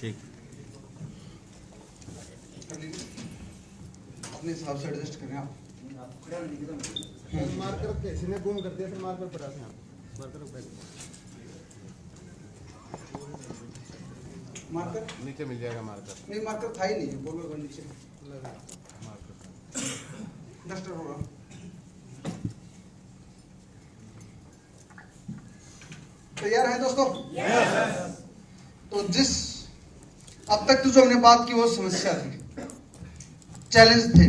ठीक, अपने हिसाब से एडजस्ट करें आप। मार्कर किसी ने गुम कर दिया, फिर मार्कर पड़ा था, मार्कर मार्कर नीचे मिल जाएगा मार्कर। नहीं, मार्कर था ही नहीं, बोलो नीचे मार्कर डस्टर होगा। तैयार हैं दोस्तों? तो जिस अब तक तो जो हमने बात की वो समस्या थी, चैलेंज थे,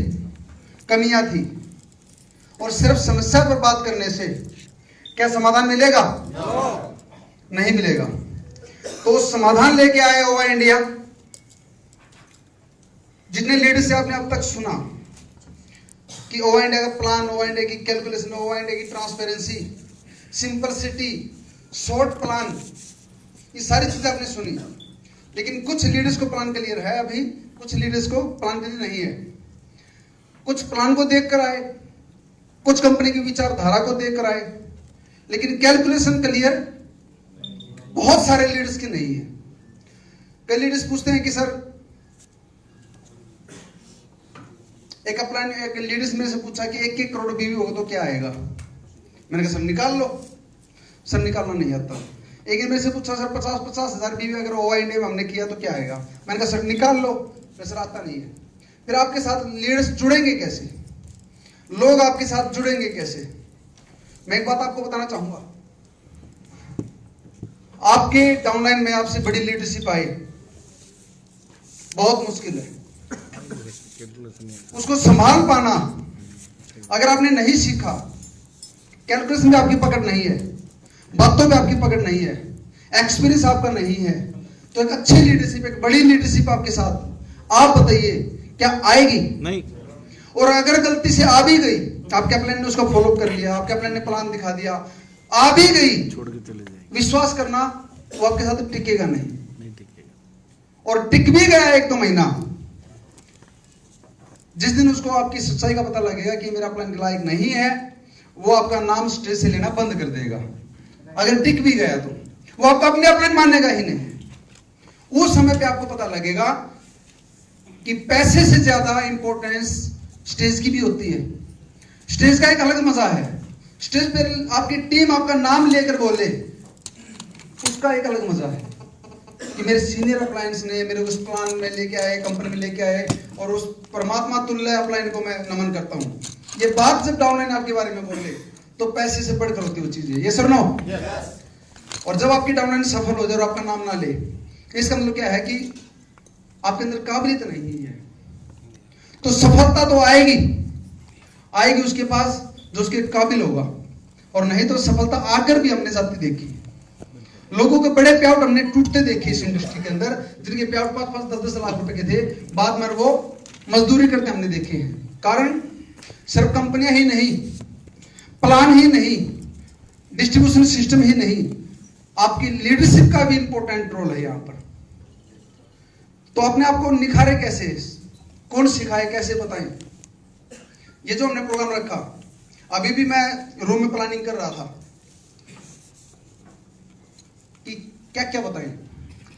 कमियां थी, और सिर्फ समस्या पर बात करने से क्या समाधान मिलेगा? नहीं मिलेगा। तो समाधान लेके आए ओवा इंडिया। जितने लीडर्स से आपने अब तक सुना कि ओवा इंडिया का प्लान, ओवा इंडिया की कैलकुलेशन, ओवा इंडिया की ट्रांसपेरेंसी, सिंपलिसिटी, शॉर्ट प्लान, ये सारी चीजें आपने सुनी। लेकिन कुछ लीडर्स को प्लान क्लियर है अभी, कुछ लीडर्स को प्लान क्लियर नहीं है। कुछ प्लान को देख कर आए, कुछ कंपनी की विचारधारा को देख कर आए, लेकिन कैलकुलेशन क्लियर बहुत सारे लीडर्स की नहीं है। कई लीडर्स पूछते हैं कि सर, एक लीडर्स में से पूछा कि 1-1 करोड़ बीवी होगा तो क्या आएगा? मैंने कहा सर निकाल लो। सर निकालना नहीं आता। एक मेरे से पूछा सर 50-50 हजार बीवी अगर ओवा इंडिया में हमने किया तो क्या आएगा? मैंने कहा सर निकाल लो। सर आता नहीं है। फिर आपके साथ लीडर्स जुड़ेंगे कैसे? लोग आपके साथ जुड़ेंगे कैसे? मैं एक बात आपको बताना चाहूंगा, आपके डाउनलाइन में आपसे बड़ी लीडरशिप आई बहुत मुश्किल है। उसको संभाल पाना अगर आपने नहीं सीखा, कैलकुलेशन में आपकी पकड़ नहीं है, बातों में आपकी पकड़ नहीं है, एक्सपीरियंस आपका नहीं है, तो एक अच्छी लीडरशिप, एक बड़ी लीडरशिप आपके साथ, आप बताइए क्या आएगी? नहीं। और अगर गलती से आ भी गई, आपके प्लान ने उसको फॉलो कर लिया, आपके प्लान ने प्लान दिखा दिया, आ भी गई, छोड़ के चले जाएगी, विश्वास करना वो आपके साथ टिकेगा नहीं टिकेगा। और टिक भी गया 1-2 महीना, जिस दिन उसको आपकी सच्चाई का पता लगेगा कि मेरा प्लान लायक नहीं है, वो आपका नाम स्टेज से लेना बंद कर देगा। अगर टिक भी गया तो वो आपका अपने प्लान मानेगा ही नहीं। उस समय पे आपको पता लगेगा कि पैसे से ज्यादा इंपॉर्टेंस स्टेज की भी होती है। स्टेज का एक अलग मजा है। स्टेज पे आपकी टीम आपका नाम लेकर बोले, उसका एक अलग मजा है कि मेरे सीनियर अप्लायंस ने मेरे उस प्लान में लेके आए, कंपनी में लेके आए, और उस परमात्मा तुल्य अप्लायन को मैं नमन करता हूं। ये बात जब डाउनलाइन आपके बारे में बोले तो पैसे से बढ़कर होती वो चीज है। ये सर नो। और जब आपकी डाउनलाइन सफल हो जाए और आपका नाम ना ले, इसका मतलब क्या है कि आपके अंदर काबिलियत नहीं है। तो सफलता तो आएगी उसके पास जो उसके काबिल होगा, और नहीं तो सफलता आकर भी हमने साथी देखी। लोगों के बड़े पेआउट हमने टूटते देखे इस इंडस्ट्री के अंदर, जिनके पेआउट 5-5, 10-10 लाख रुपए के थे, बाद में वो मजदूरी करते हमने देखे हैं। कारण सिर्फ कंपनियां ही नहीं, प्लान ही नहीं, डिस्ट्रीब्यूशन सिस्टम ही नहीं, आपकी लीडरशिप का भी इंपॉर्टेंट रोल है यहां पर। तो अपने आप को निखारे कैसे, कौन सिखाए, कैसे बताएं? ये जो हमने प्रोग्राम रखा, अभी भी मैं रूम में प्लानिंग कर रहा था कि क्या क्या बताएं।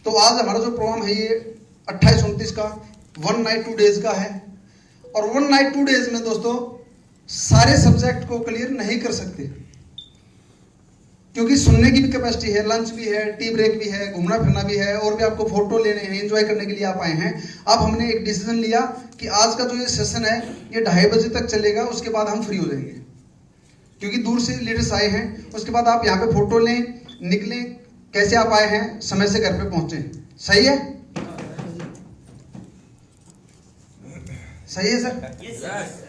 तो आज हमारा जो प्रोग्राम है ये 28-29 का 1 नाइट 2 डेज का है, और 1 नाइट 2 डेज में दोस्तों सारे सब्जेक्ट को क्लियर नहीं कर सकते, क्योंकि सुनने की भी कैपेसिटी है, लंच भी है, टी ब्रेक भी है, घूमना फिरना भी है, और भी आपको फोटो लेने हैं, एंजॉय करने के लिए आप आए हैं। अब हमने एक डिसीजन लिया कि आज का जो ये सेशन है ये 2:30 बजे तक चलेगा, उसके बाद हम फ्री हो जाएंगे, क्योंकि दूर से लीडर्स आए हैं। उसके बाद आप यहाँ पे फोटो लें, निकलें, कैसे आप आए हैं, समय से घर पे पहुंचे। सही है? सही है सर? yes.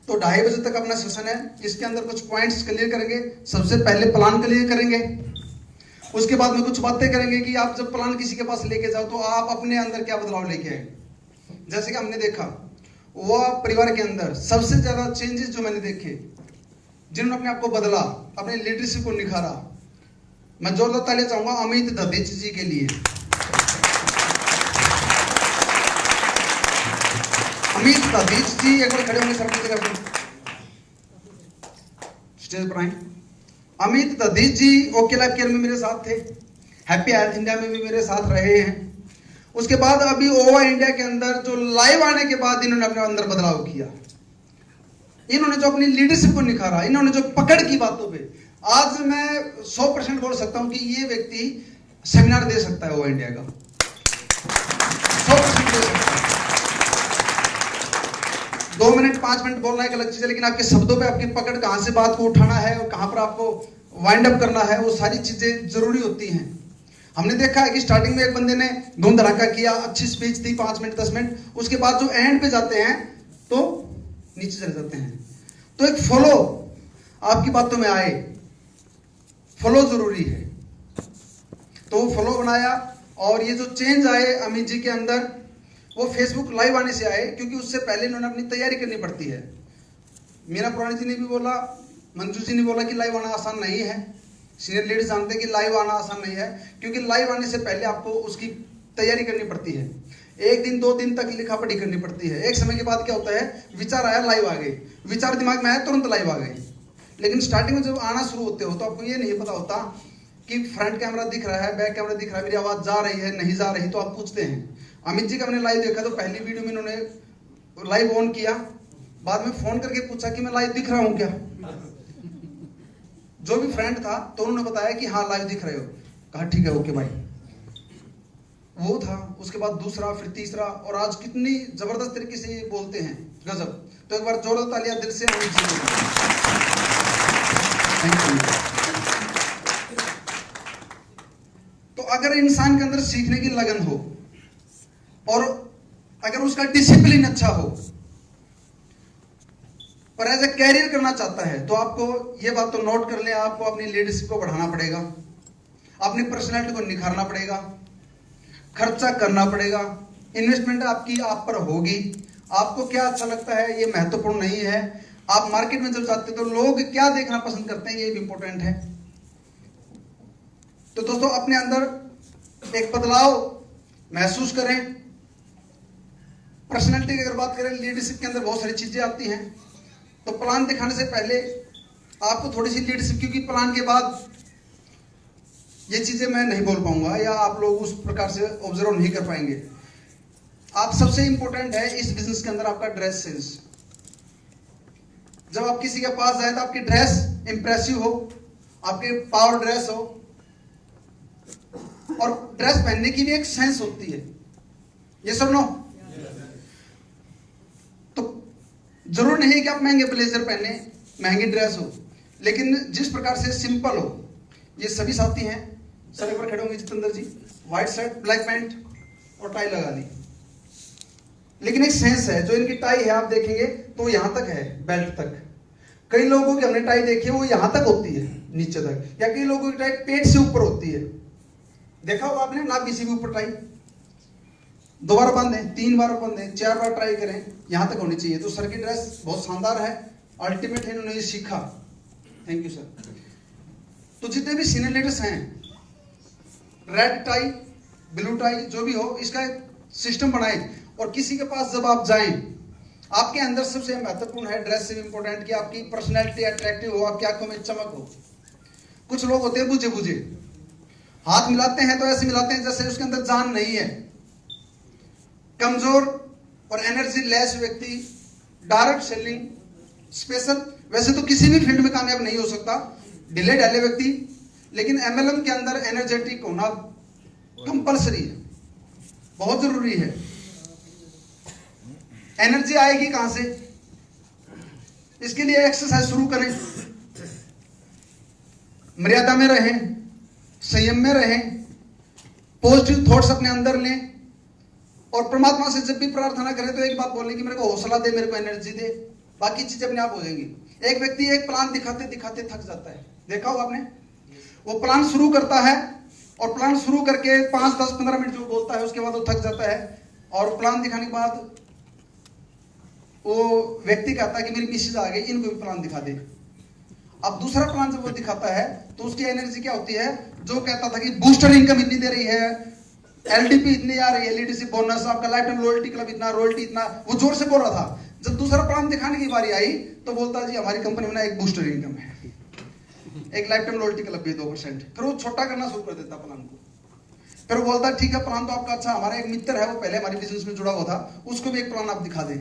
तो 2:30 बजे तक अपना सेशन है। इसके अंदर कुछ पॉइंट्स क्लियर करेंगे। सबसे पहले प्लान क्लियर करेंगे, उसके बाद में कुछ बातें करेंगे कि आप जब प्लान किसी के पास लेके जाओ तो आप अपने अंदर क्या बदलाव लेके आए। जैसे कि हमने देखा वो परिवार के अंदर सबसे ज्यादा चेंजेस जो मैंने देखे, जिन्होंने अपने आप को बदला, अपने लीडरशिप को निखारा, मैं जोरदार तालियां चाहूंगा अमित दधीच जी के लिए। अमित दधीच जी एक बार खड़े होंगे सर की जगह स्टेज पर आए। अमित दधीच जी ओके लाइफ केयर में मेरे साथ थे, हैप्पी हेल्थ इंडिया में भी मेरे साथ रहे हैं, उसके बाद अभी ओवा इंडिया के अंदर जो लाइव आने के बाद इन्होंने अपने अंदर बदलाव किया, इन्होंने जो अपनी लीडरशिप को निखारा, इन्होंने जो पकड़ की बातों पे, आज मैं 100% बोल सकता हूं कि ये व्यक्ति सेमिनार दे सकता है ओवा इंडिया का, 100% दे सकता है। 2 मिनट 5 मिनट बोलना एक अलग चीज है, लेकिन आपके शब्दों पे आपकी पकड़, कहां से बात को उठाना है और कहां पर आपको वाइंड अप करना है, वो सारी चीजें जरूरी होती हैं। हमने देखा है कि स्टार्टिंग में एक बंदे ने धूम धड़ाका किया, अच्छी स्पीच थी 5 मिनट 10 मिनट, उसके बाद जो एंड पे जाते हैं तो नीचे चले जाते हैं। तो एक फॉलो आपकी बातों में आए, फॉलो जरूरी है। तो वो फॉलो बनाया, और ये जो चेंज आए अमित जी के अंदर, वो फेसबुक लाइव आने से आए, क्योंकि उससे पहले इन्होंने अपनी तैयारी करनी पड़ती है। मीरा पुरानी जी ने भी बोला, मंजू जी ने बोला कि लाइव आना आसान नहीं है। सीनियर लीडर्स जानते हैं कि लाइव आना आसान नहीं है, क्योंकि लाइव आने से पहले आपको उसकी तैयारी करनी पड़ती है। 1 दिन 2 दिन तक लिखा पढ़ी करनी पड़ती है। एक समय के बाद क्या होता है, विचार आया लाइव आ गए, विचार दिमाग में आया तुरंत लाइव आ गए। लेकिन स्टार्टिंग में जब आना शुरू होते हो तो आपको ये नहीं पता होता कि फ्रंट कैमरा दिख रहा है, बैक कैमरा दिख रहा है, मेरी आवाज जा रही है नहीं जा रही, तो आप पूछते हैं। अमित जी का मैंने लाइव देखा तो पहली वीडियो में इन्होंने लाइव ऑन किया, बाद में फोन करके पूछा कि मैं लाइव दिख रहा हूं क्या। जो भी फ्रेंड था तो उन्होंने बताया कि हाँ लाइव दिख रहे हो, कहा ठीक है ओके भाई। वो था, उसके बाद दूसरा, फिर तीसरा, और आज कितनी जबरदस्त तरीके से ये बोलते हैं, गजब। तो एक बार जोरदार तालियां दिल से अमित जी को। Thank you. तो अगर इंसान के अंदर सीखने की लगन हो और अगर उसका डिसिप्लिन अच्छा हो और एज ए कैरियर करना चाहता है, तो आपको ये बात तो नोट कर लें, आपको अपनी लीडरशिप को बढ़ाना पड़ेगा, अपनी पर्सनैलिटी को निखारना पड़ेगा, खर्चा करना पड़ेगा, इन्वेस्टमेंट आपकी आप पर होगी। आपको क्या अच्छा लगता है ये महत्वपूर्ण नहीं है। आप मार्केट में जब जाते हो तो लोग क्या देखना पसंद करते हैं ये भी इंपॉर्टेंट है। तो दोस्तों अपने अंदर एक बदलाव महसूस करें। पर्सनैलिटी की अगर बात करें, लीडरशिप के अंदर बहुत सारी चीजें आती हैं। तो प्लान दिखाने से पहले आपको थोड़ी सी लीडरशिप, क्योंकि प्लान के बाद ये चीजें मैं नहीं बोल पाऊंगा या आप लोग उस प्रकार से ऑब्जर्व नहीं कर पाएंगे। आप सबसे इंपॉर्टेंट है इस बिजनेस के अंदर आपका ड्रेस सेंस। जब आप किसी के पास जाए तो आपकी ड्रेस इंप्रेसिव हो, आपके पावर ड्रेस हो, और ड्रेस पहनने की भी एक सेंस होती है, ये सब नो। तो जरूर नहीं है कि आप महंगे ब्लेजर पहने, महंगी ड्रेस हो, लेकिन जिस प्रकार से सिंपल हो। ये सभी साथी हैं, सर पर खड़े होंगे, जितेंद्र जी, व्हाइट शर्ट ब्लैक पैंट और टाई लगा ली, लेकिन एक सेंस है। जो इनकी टाई है आप देखेंगे तो यहां तक है, बेल्ट तक। कई लोगों की हमने टाई देखी है वो यहां तक होती है, नीचे तक, या कई लोगों की टाई पेट से ऊपर होती है। देखा होगा आपने, ना किसी भी ऊपर टाई, 2 बार बांधें, 3 बार बांधें, 4 बार ट्राई करें, यहां तक होनी चाहिए। तो सर की ड्रेस बहुत शानदार है, अल्टीमेट है, इन्होंने ये सीखा। Thank you sir. तो जितने भी सीनियर लीडर्स हैं, रेड टाई ब्लू टाई जो भी हो, इसका एक सिस्टम बनाएं। और किसी के पास जब आप जाएं, आपके अंदर सबसे महत्वपूर्ण है ड्रेस से भी इंपॉर्टेंट कि आपकी पर्सनैलिटी अट्रैक्टिव हो, आपकी आंखों में चमक हो। कुछ लोग होते हैं बुझे बुझे, हाथ मिलाते हैं तो ऐसे मिलाते हैं जैसे उसके अंदर जान नहीं है। कमजोर और एनर्जी लेस व्यक्ति डायरेक्ट सेलिंग स्पेशल, वैसे तो किसी भी फील्ड में कामयाब नहीं हो सकता, ढीले ढाले व्यक्ति, लेकिन एमएलएम के अंदर एनर्जेटिक होना कंपलसरी है, बहुत जरूरी है। एनर्जी आएगी कहां से? इसके लिए एक्सरसाइज शुरू करें, मर्यादा में रहें, संयम में रहें, पॉजिटिव थॉट्स अपने अंदर लें, और परमात्मा से जब भी प्रार्थना करें तो एक बात बोलें कि मेरे को हौसला दे, मेरे को एनर्जी दे, बाकी चीजें अपने आप हो जाएंगी। एक व्यक्ति एक प्लान दिखाते दिखाते थक जाता है, देखा होगा आपने। वो प्लान शुरू करता है और प्लान शुरू करके 5, 10, 15 मिनट जो बोलता है उसके बाद वो थक जाता है, और प्लान दिखाने के बाद वो व्यक्ति कहता है कि मेरी मिसेज आ गई, इनको भी प्लान दिखा दे। अब दूसरा प्लान जब वो दिखाता है तो उसकी एनर्जी क्या होती है? जो कहता था कि बूस्टर इनकम इतनी दे रही है, एलडीपी इतनी आ रही है, लीडरशिप बोनस, आपका लाइफ टाइम लॉयल्टी क्लब इतना, रॉयल्टी इतना, वो जोर से बोल रहा था। जब दूसरा प्लान दिखाने की बारी आई तो बोलता जी हमारी कंपनी में ना एक बूस्टर इनकम है, एक लाइफ टाइम लॉयल्टी क्लब भी 2%। फिर वो छोटा करना शुरू कर देता प्लान को। फिर वो बोलता है ठीक है प्लान तो आपका अच्छा, हमारा एक मित्र है वो पहले हमारे बिजनेस में जुड़ा हुआ था, उसको भी एक प्लान आप दिखा दें।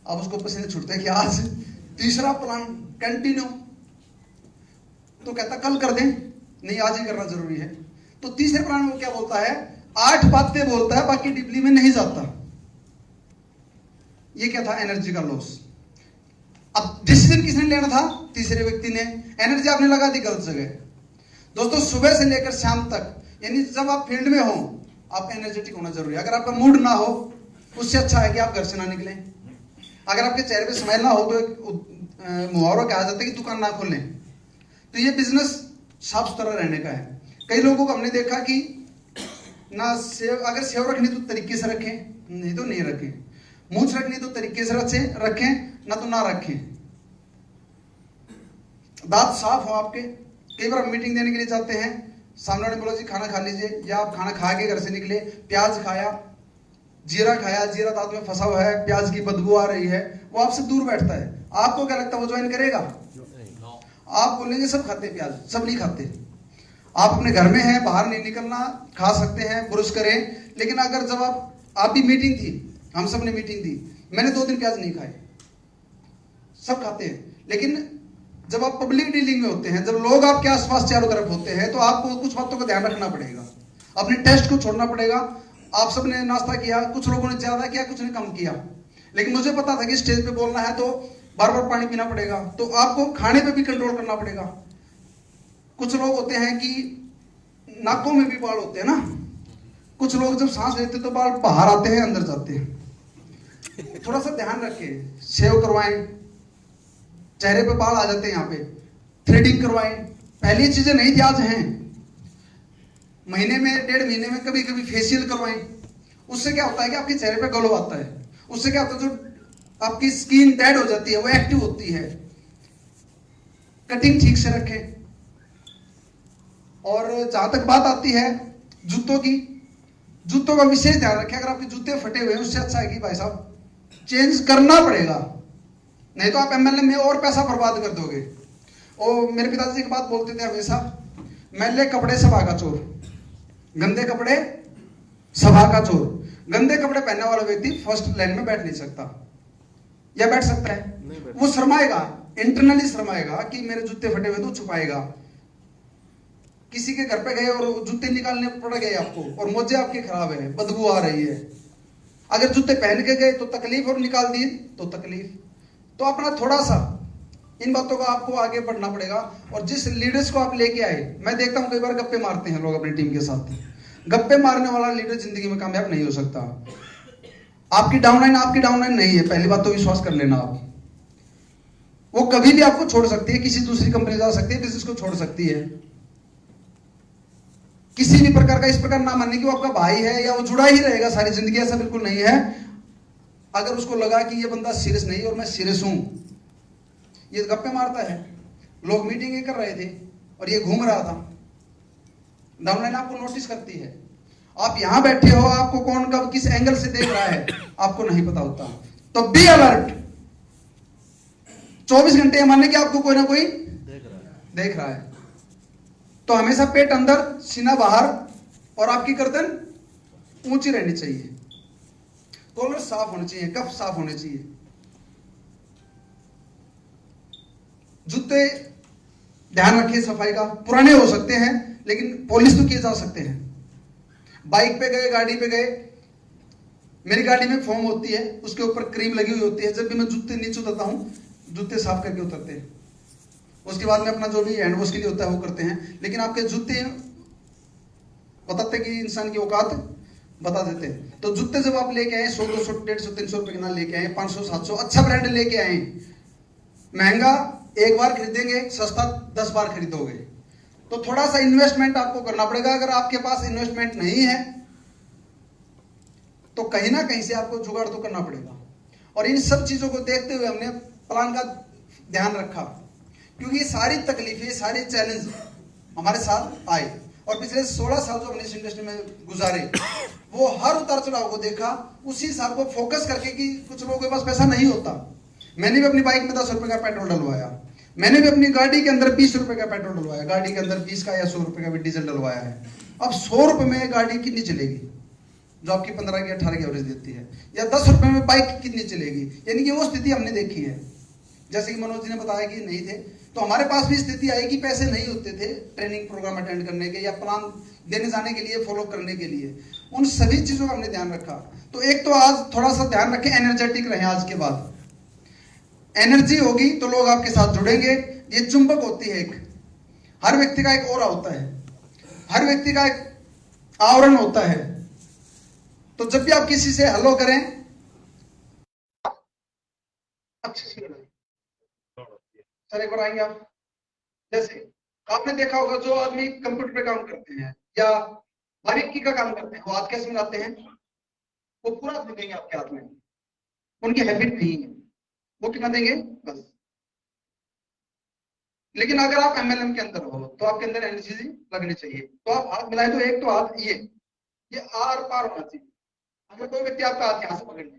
अब उसको पसीने छूटते हैं कि आज तीसरा प्लान कंटिन्यू, तो कहता कल कर दें, नहीं आज ही करना जरूरी है। तो तीसरे प्लान में वो क्या बोलता है, 8 बातें बोलता है, बाकी डीपली में नहीं जाता। ये क्या था, एनर्जी का लॉस। अब डिसीजन किसने लेना था, तीसरे व्यक्ति ने। एनर्जी आपने लगा दी गलत जगह। दोस्तों सुबह से लेकर शाम तक, यानी जब आप फील्ड में हो आपका एनर्जेटिक होना जरूरी है। अगर आपका मूड ना हो, उससे अच्छा है कि आप घर से ना निकलें। अगर आपके चेहरे पे स्माइल ना हो तो एक मुहावरा कहा जाता है कि दुकान ना खोलें। तो ये बिजनेस साफ सुथरा रहने का है। कई लोगों को हमने देखा कि ना सेव, अगर सेव रखनी तो तरीके से रखें, नहीं तो नहीं रखें। मूछ रखनी तो तरीके से रखें, ना तो ना रखें। दांत साफ हो आपके। कई बार हम मीटिंग देने के लिए जाते हैं, सामने वाले बोला जी खाना खा लीजिए, या आप खाना खा के घर से निकले, प्याज खाया, जीरा खाया, जीरा दांत में फंसा हुआ है, प्याज की बदबू आ रही है, वो आपसे दूर बैठता है। आपको क्या लगता है वो ज्वाइन करेगा? आप बोलेंगे सब खाते प्याज, सब नहीं खाते। आप अपने घर में हैं, बाहर नहीं निकलना, खा सकते हैं, ब्रुश करें। लेकिन अगर जब आप भी मीटिंग थी, हम सब ने मीटिंग दी, मैंने 2 दिन प्याज नहीं खाए, सब खाते हैं। लेकिन जब आप पब्लिक डीलिंग में होते हैं, जब लोग आपके आसपास चारों तरफ होते हैं, तो आपको कुछ बातों का ध्यान रखना पड़ेगा, अपने टेस्ट को छोड़ना पड़ेगा। आप सबने नाश्ता किया, कुछ लोगों ने ज्यादा किया, कुछ ने कम किया, लेकिन मुझे पता था कि स्टेज पे बोलना है तो बार बार पानी पीना पड़ेगा, तो आपको खाने पे भी कंट्रोल करना पड़ेगा। कुछ लोग होते हैं कि नाकों में भी बाल होते हैं ना, कुछ लोग जब सांस लेते तो बाल बाहर आते हैं, अंदर जाते हैं। थोड़ा सा ध्यान रखें, शेव करवाएं, चेहरे पे बाल आ जाते हैं, यहाँ पे थ्रेडिंग करवाएं। पहली चीजें नहीं थी, आज हैं। महीने में 1.5 महीने में कभी कभी फेशियल करवाएं। उससे क्या होता है कि आपके चेहरे पे ग्लो आता है। उससे क्या होता है, जो आपकी स्किन डेड हो जाती है वो एक्टिव होती है। कटिंग ठीक से रखें। और जहां तक बात आती है जूतों की, जूतों का विशेष ध्यान रखें। अगर आपके जूते फटे हुए हैं, उससे अच्छा है कि भाई साहब चेंज करना पड़ेगा, नहीं तो आप एमएलए में और पैसा बर्बाद कर दोगे। और मेरे पिताजी एक बात बोलते थे हमेशा, मैले कपड़े सभा का चोर, गंदे कपड़े सभा का चोर। गंदे कपड़े पहनने वाला व्यक्ति फर्स्ट लाइन में बैठ नहीं सकता, या बैठ सकता है? वो शर्माएगा, इंटरनली शर्माएगा कि मेरे जूते फटे हुए, तो छुपाएगा। किसी के घर पे गए और जूते निकालने पड़ गए आपको, और मोजे आपके खराब है, बदबू आ रही है। अगर जूते पहन के गए तो तकलीफ, और निकाल दिए तो तकलीफ। तो अपना थोड़ा सा इन बातों का आपको आगे बढ़ना पड़ेगा। और जिस लीडर्स को आप लेके आए, मैं देखता हूं कई बार गप्पे मारते हैं लोग अपनी टीम के साथ। गप्पे मारने वाला लीडर जिंदगी में कामयाब नहीं हो सकता। आपकी डाउनलाइन नहीं है, पहली बात तो विश्वास कर लेना आप। वो कभी भी आपको छोड़ सकती है, किसी दूसरी कंपनी जा सकती है, बिजनेस को छोड़ सकती है। किसी भी प्रकार का इस प्रकार ना मानने कि वो आपका भाई है या वो जुड़ा ही रहेगा सारी जिंदगी, ऐसा बिल्कुल नहीं है। अगर उसको लगा कि ये बंदा सीरियस नहीं और मैं सीरियस हूं, ये गप्पे मारता है, लोग मीटिंग कर रहे थे और ये घूम रहा था, डाउनलाइन आपको नोटिस करती है। आप यहां बैठे हो, आपको कौन कब किस एंगल से देख रहा है आपको नहीं पता होता। तो बी अलर्ट। 24 घंटे मानने कि आपको कोई ना कोई देख रहा है। तो हमेशा पेट अंदर, सीना बाहर, और आपकी गर्दन ऊंची रहनी चाहिए। कॉलर साफ होने चाहिए, कफ साफ होने चाहिए। जूते ध्यान रखिए सफाई का। पुराने हो सकते हैं लेकिन पॉलिश तो किए जा सकते हैं। बाइक पे गए, गाड़ी पे गए, मेरी गाड़ी में फोम होती है, उसके ऊपर क्रीम लगी हुई होती है। जब भी मैं जूते नीचे उतरता हूं, जूते साफ करके उतरते हैं। उसके बाद में अपना जो भी हैंड वॉश के लिए होता है वो करते हैं। लेकिन आपके जूते बताते कि इंसान की औकात बता देते हैं। तो जूते जब आप लेके आए 100, 200, 150, 300 रुपए के ना लेके आए, 500, 700, अच्छा ब्रांड लेके आए। महंगा एक बार खरीदेंगे, सस्ता 10 बार खरीदोगे। तो थोड़ा सा इन्वेस्टमेंट आपको करना पड़ेगा। अगर आपके पास इन्वेस्टमेंट नहीं है तो कहीं ना कहीं से आपको जुगाड़ तो करना पड़ेगा। और इन सब चीजों को देखते हुए हमने प्लान का ध्यान रखा, क्योंकि ये सारी तकलीफें, सारे चैलेंज हमारे साथ आए। और पिछले 16 साल जो हमने इस इंडस्ट्री में गुजारे, वो हर उतार चढ़ाव को देखा, उसी हिसाब को फोकस करके कि कुछ लोगों के पास पैसा नहीं होता। मैंने भी अपनी बाइक में 10 रुपए का पेट्रोल डलवाया, मैंने भी अपनी गाड़ी के अंदर 20 रुपए का पेट्रोल डलवाया, गाड़ी के अंदर 20 का या 100 रुपए का भी डीजल डलवाया है। अब 100 रुपए में गाड़ी कितनी चलेगी जो आपकी 15 की 18 की एवरेज देती है, या 10 रुपए में बाइक कितनी चलेगी? यानी कि वो स्थिति हमने देखी है। जैसे कि मनोज जी ने बताया कि नहीं थे, तो हमारे पास भी स्थिति आई कि पैसे नहीं होते थे ट्रेनिंग प्रोग्राम अटेंड करने के या प्लान देने जाने के लिए, फॉलो करने के लिए। उन सभी चीजों का हमने ध्यान रखा। तो एक तो आज थोड़ा सा ध्यान रखें, एनर्जेटिक रहे। आज के बाद एनर्जी होगी तो लोग आपके साथ जुड़ेंगे। ये चुंबक होती है, एक हर व्यक्ति का एक ऑरा होता है, हर व्यक्ति का एक आवरण होता है। तो जब भी आप किसी से हेलो करें, अच्छे से सर एक बार आएंगे आप। जैसे आपने देखा होगा जो आदमी कंप्यूटर पे काम करते हैं या बारीकी का काम करते हैं, वो हाथ कैसे मिलाते हैं? वो पूरा हाथ देंगे आपके हाथ में, उनकी हैबिट नहीं है, वो कितना देंगे बस। लेकिन अगर आप एमएलएम के अंदर हो तो आपके अंदर एनर्जी लगनी चाहिए। तो आप हाथ मिलाए तो एक तो हाथ ये आर पार होना चाहिए। अगर कोई व्यक्ति आपका हाथ यहां से पकड़ ले,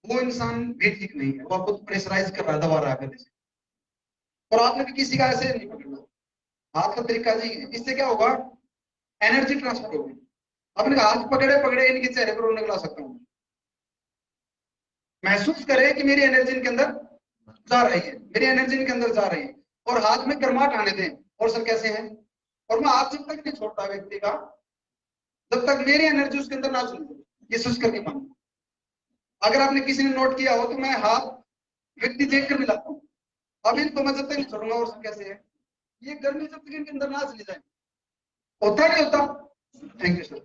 वो इंसान भी ठीक नहीं है, वो आपको प्रेशराइज कर रहा है, दबा रहा है जैसे। और आपने भी किसी का ऐसे नहीं पकड़ना, हाथ का तरीका जी है। इससे क्या होगा? एनर्जी ट्रांसफर होगी। अपने हाथ पकड़े पकड़े इनके चेहरे पर रोने ला सकता हूँ। महसूस करें कि मेरी एनर्जी इनके अंदर जा रही है, मेरी एनर्जी इनके अंदर जा रही है, और हाथ में गर्माहट आने दें। और सर कैसे हैं? और मैं हाथ जब तक नहीं छोड़ता व्यक्ति का, जब तक मेरी एनर्जी उसके अंदर ना चले, ये सोच करके मानो। अगर आपने किसी ने नोट किया हो तो मैं हाथ व्यक्ति देख कर मिलाता हूँ, अब इनको मैं जब तक नहीं छोड़ूंगा। और सर कैसे है? ये गर्मी जब तक इनके अंदर ना चली जाए, होता नहीं होता? Thank you sir.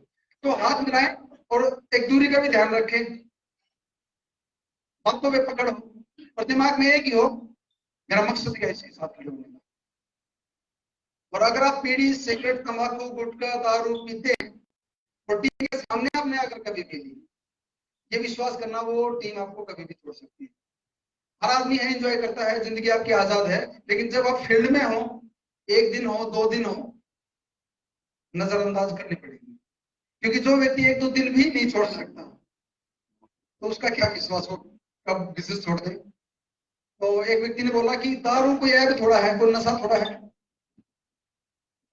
तो हाथ मिलाएं और एक दूरी का भी ध्यान रखें, हाथों पे पकड़ हो और दिमाग में एक ही हो, मेरा मकसद क्या है इसके साथ खड़े होने का। और अगर आप बीड़ी, सिगरेट, तंबाकू, गुटखा, दारू पीते हैं और टीम के सामने आपने आकर कभी पी ली, ये विश्वास करना वो टीम आपको कभी भी छोड़ सकती है। हर आदमी है, एंजॉय करता है, जिंदगी आपकी आजाद है, लेकिन जब आप फील्ड में हो, एक दिन हो, 2 दिन हो, नजरअंदाज करनी पड़ेगी। क्योंकि जो व्यक्ति 1-2 दिन भी नहीं छोड़ सकता, तो उसका क्या विश्वास हो कब बिजनेस छोड़ दे। तो एक व्यक्ति ने बोला कि दारू कोई ऐप थोड़ा है, कोई नशा थोड़ा है,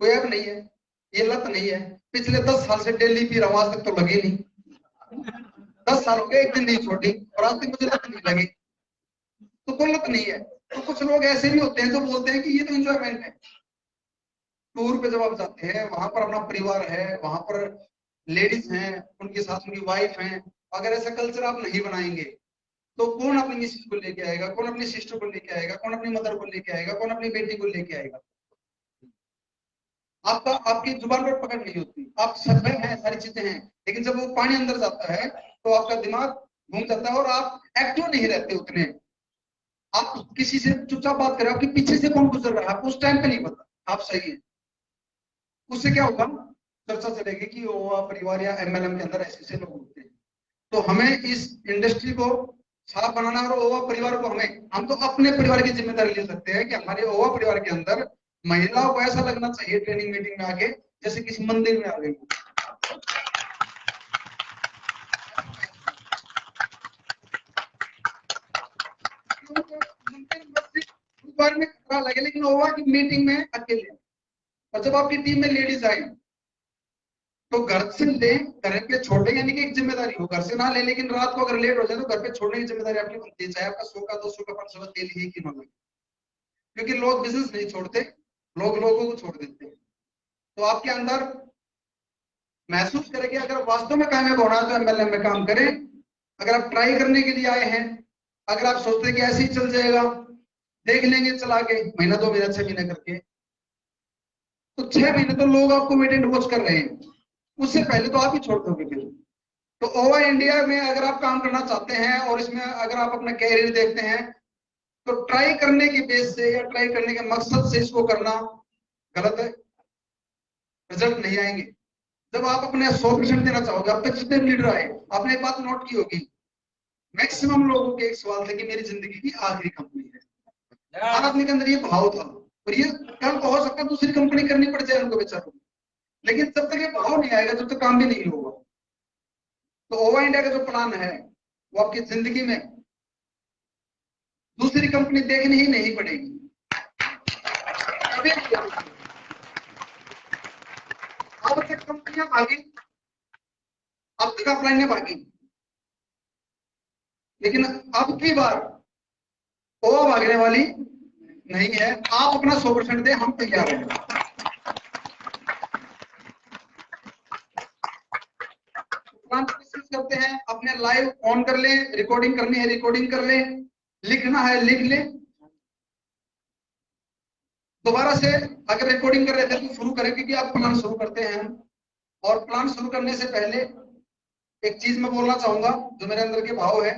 कोई ऐप नहीं है, ये लत नहीं है। पिछले 10 साल से डेली पी रहा हूं, आज तक तो लगी नहीं। 10 साल हो गए, एक दिन नहीं छोड़ी और आज तक मुझे लत नहीं लगी। तो कोई लत नहीं है। तो कुछ लोग ऐसे भी होते हैं जो बोलते हैं कि ये तो एंजॉयमेंट है। टूर पे जब आप जाते हैं, वहां पर अपना परिवार है, वहां पर लेडीज हैं, उनके साथ उनकी वाइफ हैं। अगर ऐसा कल्चर आप नहीं बनाएंगे तो कौन अपनी मिसेज को लेके आएगा, कौन अपनी सिस्टर को लेके आएगा, कौन अपनी मदर को लेके आएगा, कौन अपनी बेटी को लेके आएगा? आपका आपकी जुबान पर पकड़ नहीं होती, आप सब में हैं, सारी चीजें हैं, लेकिन जब वो पानी अंदर जाता है तो आपका दिमाग घूम जाता है और आप एक्टिव नहीं रहते उतने। आप किसी से चुपचाप बात करें, आपके पीछे से कौन गुजर रहा है आपको उस टाइम पे नहीं पता, आप सही है। उससे क्या होगा? चर्चा चलेगी कि ओवा परिवार या एमएलएम के अंदर ऐसे लोग होते हैं। तो हमें इस इंडस्ट्री को साफ बनाना और ओवा परिवार को हम तो अपने परिवार की जिम्मेदारी ले सकते हैं कि हमारे ओवा परिवार के अंदर महिलाओं को ऐसा लगना चाहिए ट्रेनिंग मीटिंग में आके जैसे किसी मंदिर में आ गई। मंदिर में खतरा लगे, लेकिन ओवा की मीटिंग में अकेले। और जब आपकी टीम में लेडीज आए तो घर से ले, घर पे छोड़ने, यानी कि एक जिम्मेदारी हो, घर से ना ले, लेकिन रात को अगर लेट हो जाए तो घर पे छोड़ने की जिम्मेदारी आपकी बनती है, चाहे आपका 100 का 200 का 500 का तेल ही क्यों ना लगे। क्योंकि लोग बिजनेस नहीं छोड़ते, लोग लोगों को छोड़ देते हैं। तो आपके अंदर महसूस करें कि अगर वास्तव में कामयाब होना है तो एमएलएम में काम करें। अगर आप ट्राई करने के लिए आए हैं, अगर आप सोचते हैं कि ऐसे ही चल जाएगा, देख लेंगे चला के महीना 2 महीना 6 महीने करके, तो 6 महीने तो लोग आपको वेट एंड वॉच कर रहे हैं, उससे पहले तो आप ही छोड़ दोगे फिर। तो ओवा इंडिया में अगर आप काम करना चाहते हैं और इसमें अगर आप अपना कैरियर देखते हैं तो ट्राई करने के बेस से या ट्राई करने के मकसद से इसको करना गलत है, रिजल्ट नहीं आएंगे। जब आप अपने 100% देना चाहोगे, अब तक जितने लीडर आए आपने एक बात नोट की होगी, मैक्सिमम लोगों के एक सवाल थे कि मेरी जिंदगी की आखिरी कंपनी है। हर आदमी के अंदर ये भाव था, और ये कल को हो सकता है दूसरी कंपनी करनी पड़ जाए उनको बेचारों, लेकिन जब तक ये भाव नहीं आएगा तब तक काम भी नहीं होगा। तो ओवा इंडिया का जो प्लान है वो आपकी जिंदगी में दूसरी कंपनी देखनी ही नहीं पड़ेगी। अब तक कंपनियां भागी, अब तक अपलाइन भागी, लेकिन अब की बार वो भागने वाली नहीं है। आप अपना 100% दें, हम तैयार हैं। प्लान कोशिश करते हैं, अपने लाइव ऑन कर लें, रिकॉर्डिंग करनी है रिकॉर्डिंग कर लें, लिखना है लिख लें। दोबारा से अगर रिकॉर्डिंग कर रहे थे तो शुरू करें, क्योंकि आप प्लान शुरू करते हैं। और प्लान शुरू करने से पहले एक चीज मैं बोलना चाहूंगा जो मेरे अंदर के भाव है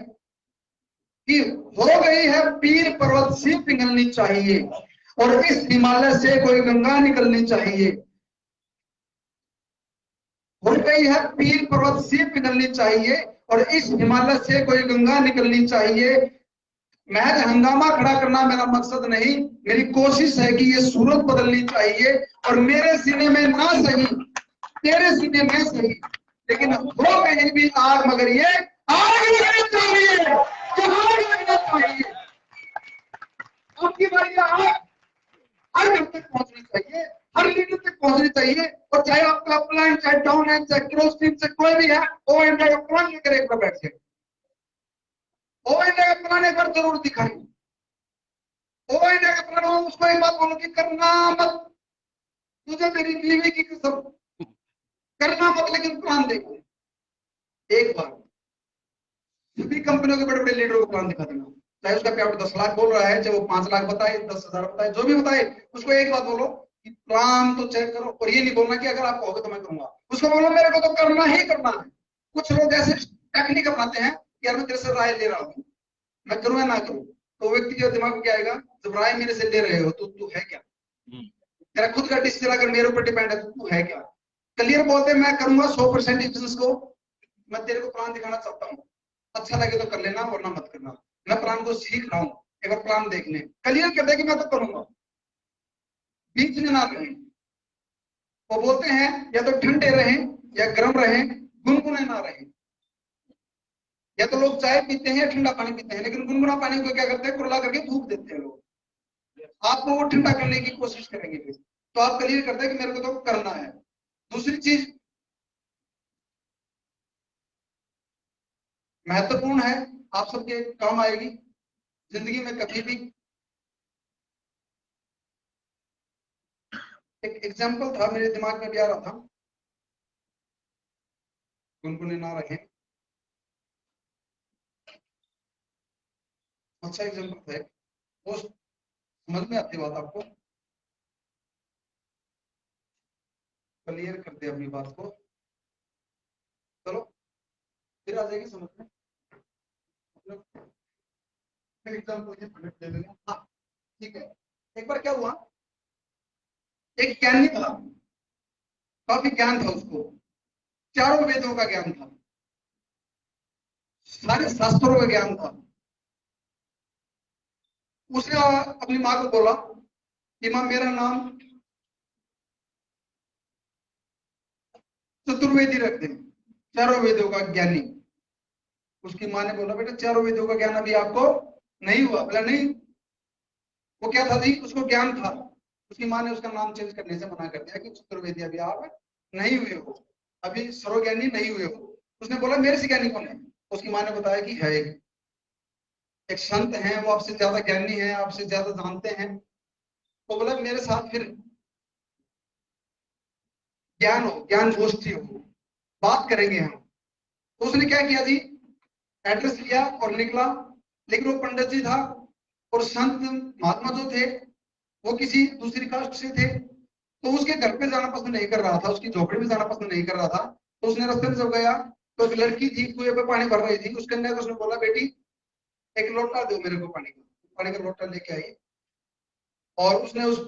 कि हो गई है पीर पर्वत से पिघलनी चाहिए और इस हिमालय से कोई गंगा निकलनी चाहिए। हो गई है पीर पर्वत से पिघलनी चाहिए और इस हिमालय से कोई गंगा निकलनी चाहिए। महज हंगामा खड़ा करना मेरा मकसद नहीं, मेरी कोशिश है कि ये सूरत बदलनी चाहिए। और मेरे सीने में ना सही, तेरे सीने में सही, लेकिन हो कहीं भी आग, मगर ये आग लगनी चाहिए, आग लगना चाहिए। आपकी बारी आग हर घर तक पहुंचनी चाहिए, हर लीडर तक पहुंचनी चाहिए। और चाहे आपका प्लान, चाहे डाउन है, चाहे क्रॉस टीम से कोई भी है, वो इंडिया का प्लान लेकर एक बार बैठ जाए, वो इंडिया का प्लान एक बार जरूर दिखाए। वो इंडिया का प्लान, उसको एक बात बोलो कि करना मत, तुझे मेरी बीवी की कसम, करना मत, लेकिन प्लान देखो एक बार। सभी कंपनियों के बड़े बड़े लीडरों को प्लान दिखा देना, चाहे उसका पे आउट 10 लाख बोल रहा है, चाहे वो 5 लाख बताए, 10,000 बताए, जो भी बताए, उसको एक बात बोलो कि प्लान तो चेक करो। और ये नहीं बोलना कि अगर आप कहोगे तो मैं करूंगा, उसको बोलो मेरे को तो करना ही करना है। कुछ लोग ऐसे टेक्निक अपनाते हैं, यार मैं तेरे से राय ले रहा हूँ, मैं करूँ या ना करूँ। तो व्यक्ति के दिमाग में क्या आएगा, जब राय मेरे से ले रहे हो तो तू है क्या, तेरा खुद का डिसीजन अगर मेरे ऊपर डिपेंड है तो तू है क्या। क्लियर बोलते मैं करूंगा 100% इस बिजनेस को, मैं तेरे को प्लान दिखाना चाहता हूँ, अच्छा लगे तो कर लेना वरना मत करना। मैं प्लान को सीख रहा हूँ, एक बार प्लान देख ले, क्लियर कर दे कि मैं तो करूंगा, बीच में ना रहे। वो बोलते हैं या तो ठंडे रहें या गर्म रहें, गुनगुने ना रहें। या तो लोग चाय पीते हैं या ठंडा पानी पीते हैं, लेकिन गुनगुना पानी को क्या करते हैं, कुरला करके थूक देते हैं लोग। आपको वो ठंडा करने की कोशिश करेंगे फिर, तो आप क्लियर करते हैं कि मेरे को तो करना है। दूसरी चीज महत्वपूर्ण है, आप सबके काम आएगी जिंदगी में कभी भी। एक एग्जाम्पल था मेरे दिमाग में भी आ रहा था, गुनगुने ना रहे, अच्छा एग्जाम्पल था, वो समझ में आती बात आपको, क्लियर करते अपनी बात को, चलो फिर आ जाएगी समझ में। एग्जाम्पल दे देंगे, हाँ ठीक है। एक बार क्या हुआ, एक ज्ञानी था, काफी ज्ञान था उसको, चारों वेदों का ज्ञान था, सारे शास्त्रों का ज्ञान था। उसने अपनी माँ को बोला कि माँ मेरा नाम चतुर्वेदी रख दे, चारों वेदों का ज्ञानी। उसकी माँ ने बोला बेटा चारों वेदों का ज्ञान अभी आपको नहीं हुआ। बोला नहीं, वो क्या था जी, उसको ज्ञान था। उसकी माँ ने उसका नाम चेंज करने से मना कर दिया कि चतुर्वेदी अभी आप नहीं हुए हो, अभी सर्वज्ञानी नहीं हुए हो। उसने बोला मेरे से ज्ञानी कौन है। उसकी माँ ने बताया कि है एक संत हैं, वो आपसे ज्यादा ज्ञानी है, आपसे ज्यादा जानते हैं। वो बोला मेरे साथ फिर ज्ञान हो, ज्ञान गोष्ठी हो, बात करेंगे हम। तो उसने क्या किया जी, एड्रेस लिया और निकला। लेकिन वो पंडित जी था और संत महात्मा जो थे वो किसी दूसरी कास्ट से थे, तो उसके घर पे जाना पसंद नहीं कर रहा था, उसकी झोपड़ी में जाना पसंद नहीं कर रहा था। तो उसने रास्ते में जब गया तो एक लड़की थी कुएं पे पानी भर रही थी, उसके अंदर उसने बोला बेटी एक लोटा दो मेरे को पानी का। पानी का लोटा लेके आई और उसने उस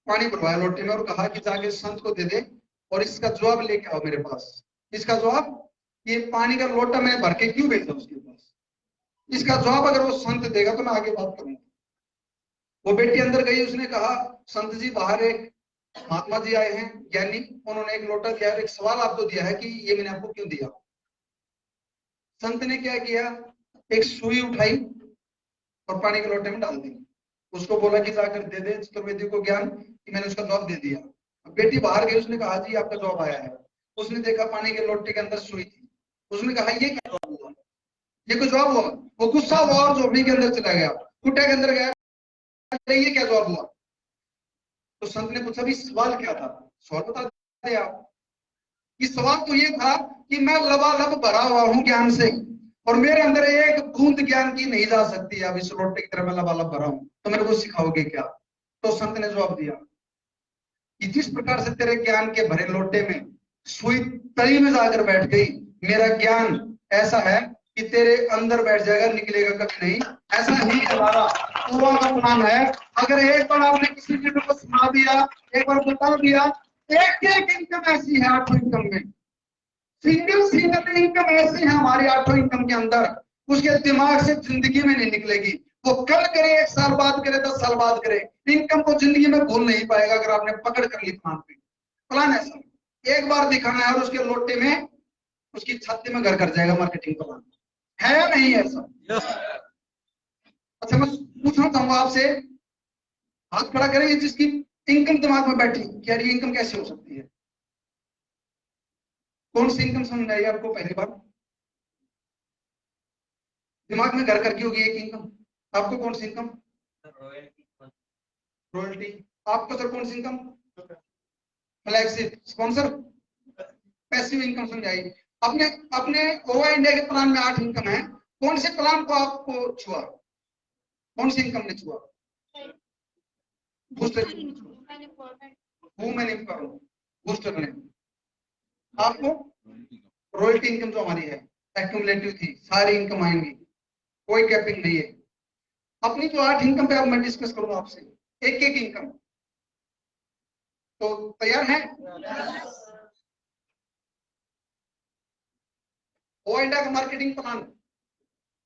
पानी भरवाया लोटे में और कहा कि जाके संत को दे दे और इसका जवाब लेके आओ मेरे पास। इसका जवाब, ये पानी का लोटा मैंने भर के क्यों भेजा उसके पास, इसका जवाब अगर वो संत देगा तो मैं आगे बात करूंगा। वो बेटी अंदर गई, उसने कहा संत जी बाहर एक महात्मा जी आए हैं ज्ञानी, उन्होंने एक लोटा दिया, एक सवाल आपको दिया है कि ये मैंने आपको क्यों दिया। संत ने क्या किया, एक सुई उठाई और पानी के लोटे में डाल दी। उसको बोला कि जाकर दे दे चतुर्वेदी को ज्ञान कि मैंने उसका जवाब दे दिया। बेटी बाहर गई, उसने कहा जी आपका जॉब आया है। उसने देखा पानी के लोटे के अंदर सुई थी। उसने कहा ये क्या जॉब हुआ, ये कोई जॉब हुआ? वो गुस्सा हुआ और झोपड़ी के अंदर चला गया, कुटिया के अंदर गया, ये क्या जॉब हुआ? तो संत ने पूछा भी सवाल क्या था? सवाल बता दे आप। कि सवाल तो ये था कि मैं लबालब भरा हुआ हूं ज्ञान से, और मेरे अंदर एक बूंद ज्ञान की नहीं जा सकती। अब इस लोटे की तरह मैं लबालब भरा हूं, तो मेरे को सिखाओगे क्या? तो संत ने जवाब दिया कि जिस प्रकार से तेरे ज्ञान के भरे लोटे में सुई तली में जाकर बैठ गई, मेरा ज्ञान ऐसा है कि तेरे अंदर बैठ जाएगा, निकलेगा कभी नहीं। ऐसा ही हमारा पूरा प्लान है। अगर एक बार आपने किसी चीज को सुना दिया, एक बार बता दिया, एक एक इनकम ऐसी है 8 इनकम में, सिंगल इनकम ऐसी है हमारी 8 इनकम के अंदर, उसके दिमाग से जिंदगी में नहीं निकलेगी। वो कल करे, 1 साल बाद करे, 10 साल बाद करे, इनकम को जिंदगी में भूल नहीं पाएगा अगर आपने पकड़ कर ली प्लान पे। प्लान ऐसा एक बार दिखाना है और उसके लोटे में, उसकी छाती में घर कर जाएगा मार्केटिंग प्लान। है या नहीं ऐसा? अच्छा, मैं पूछना चाहूंगा आपसे, हाथ खड़ा करेंगे जिसकी इनकम दिमाग में बैठी कि यार ये इनकम कैसे हो सकती है? कौन सी इनकम समझ आई आपको पहली बार? दिमाग में घर करके होगी एक इनकम। आपको कौन सी इनकम? रॉयल्टी। आपको सर कौन सी income? Flagship sponsor, passive income समझ आई। अपने अपने ओवा इंडिया के प्लान में 8 इनकम है, कौन से प्लान को आपको छुआ? कौन सी इनकम ने छुआ? बूस्टर वुमेन इनकम, बूस्टर ने। आपको रॉयल्टी इनकम जो हमारी है एक्यूमुलेटिव थी, सारी इनकम आएंगी, कोई कैपिंग नहीं है। अपनी जो 8 इनकम पे अब मैं डिस्कस करूंगा आपसे, एक एक इनकम। तो तैयार हैं? ओ इंडिया का मार्केटिंग प्लान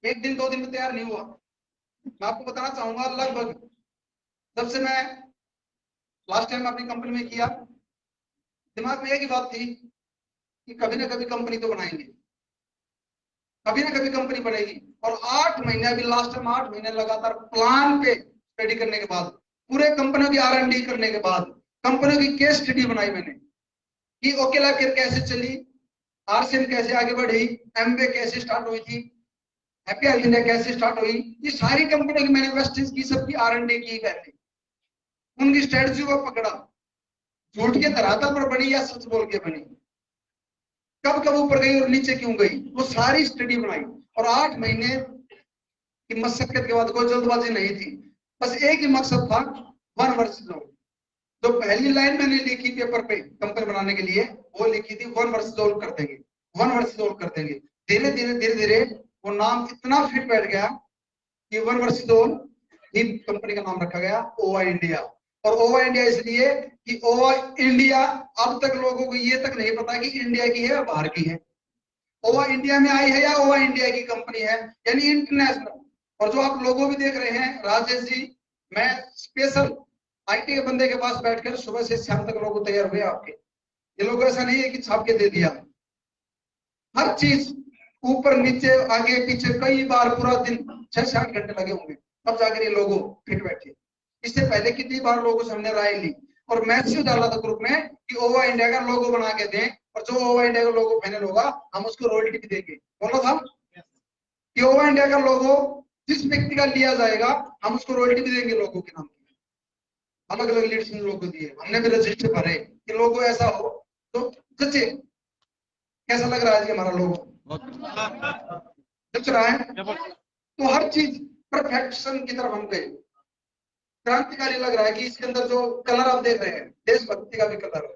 एक दिन 2 दिन में तैयार नहीं हुआ। मैं आपको बताना चाहूंगा, लगभग जब से मैं लास्ट टाइम अपनी कंपनी में किया, दिमाग में एक ही बात थी कि कभी ना कभी कंपनी तो बनाएंगे, कभी ना कभी कंपनी बनेगी। और 8 महीने, अभी लास्ट टाइम 8 महीने लगातार प्लान पे स्टडी करने के बाद, पूरे कंपनियों की R&D करने के बाद, कंपनियों की केस स्टडी बनाई मैंने कि ओके लाइफ केयर कैसे चली, आरसीएम कैसे आगे बढ़ी, एमवे कैसे स्टार्ट हुई थी, हैप्पी हेल्थ इंडिया कैसे स्टार्ट हुई, ये सारी कंपनियों की मैंने इन्वेस्टिंग की, सबकी R&D की पहले, उनकी स्ट्रेटजी को पकड़ा, झूठ के धरातल पर बनी या सच बोल के बनी, कब कब ऊपर गई और नीचे क्यों गई, वो सारी स्टडी बनाई। और 8 महीने की मशक्कत के बाद, कोई जल्दबाजी नहीं थी, बस एक ही मकसद था, 1 वर्सेस ऑल। जो पहली लाइन मैंने लिखी पेपर पे कंपनी बनाने के लिए, वो लिखी थी 1 वर्सेस ऑल कर देंगे, 1 वर्सेस ऑल कर देंगे। धीरे धीरे धीरे धीरे वो नाम इतना फिट बैठ गया कि 1 वर्सेस ऑल ही कंपनी का नाम रखा गया, ओवा इंडिया। और ओवा इंडिया इसलिए कि ओवा इंडिया, अब तक लोगों को ये तक नहीं पता कि इंडिया की है या बाहर की है, ओवा इंडिया में आई है या ओवा इंडिया की कंपनी है, यानी इंटरनेशनल। और जो आप लोगो भी देख रहे हैं, राजेश जी, मैं स्पेशल आईटी के बंदे के पास बैठकर सुबह से शाम तक लोगो तैयार हुए आपके। ये लोगो ऐसा नहीं है कि छाप के दे दिया, हर चीज ऊपर नीचे आगे पीछे कई बार पूरा दिन 6-8 घंटे लगे होंगे, तब जाकर ये लोगो फिट बैठे। इससे पहले कितनी बार लोगों से हमने राय ली और मैसेज डाला था ग्रुप में कि ओवा इंडिया का लोगो बना के दें, और जो ओवा इंडिया का लोगो फाइनल होगा हम उसको रॉयल्टी भी देंगे। बोला था कि ओवा इंडिया का लोगो जिस व्यक्ति का लिया जाएगा हम उसको रॉयल्टी भी देंगे लोगों के नाम। अलग अलग लीड्स ने लोगो दिए, हमने भी रजिस्टर भरे कि लोगो ऐसा हो तो सच्चे। कैसा लग रहा है जी हमारा लोगो? जच रहा है? तो हर चीज परफेक्शन की तरफ हम गए। क्रांतिकारी लग रहा है कि इसके अंदर जो कलर आप देख रहे हैं, देशभक्ति का भी कलर है,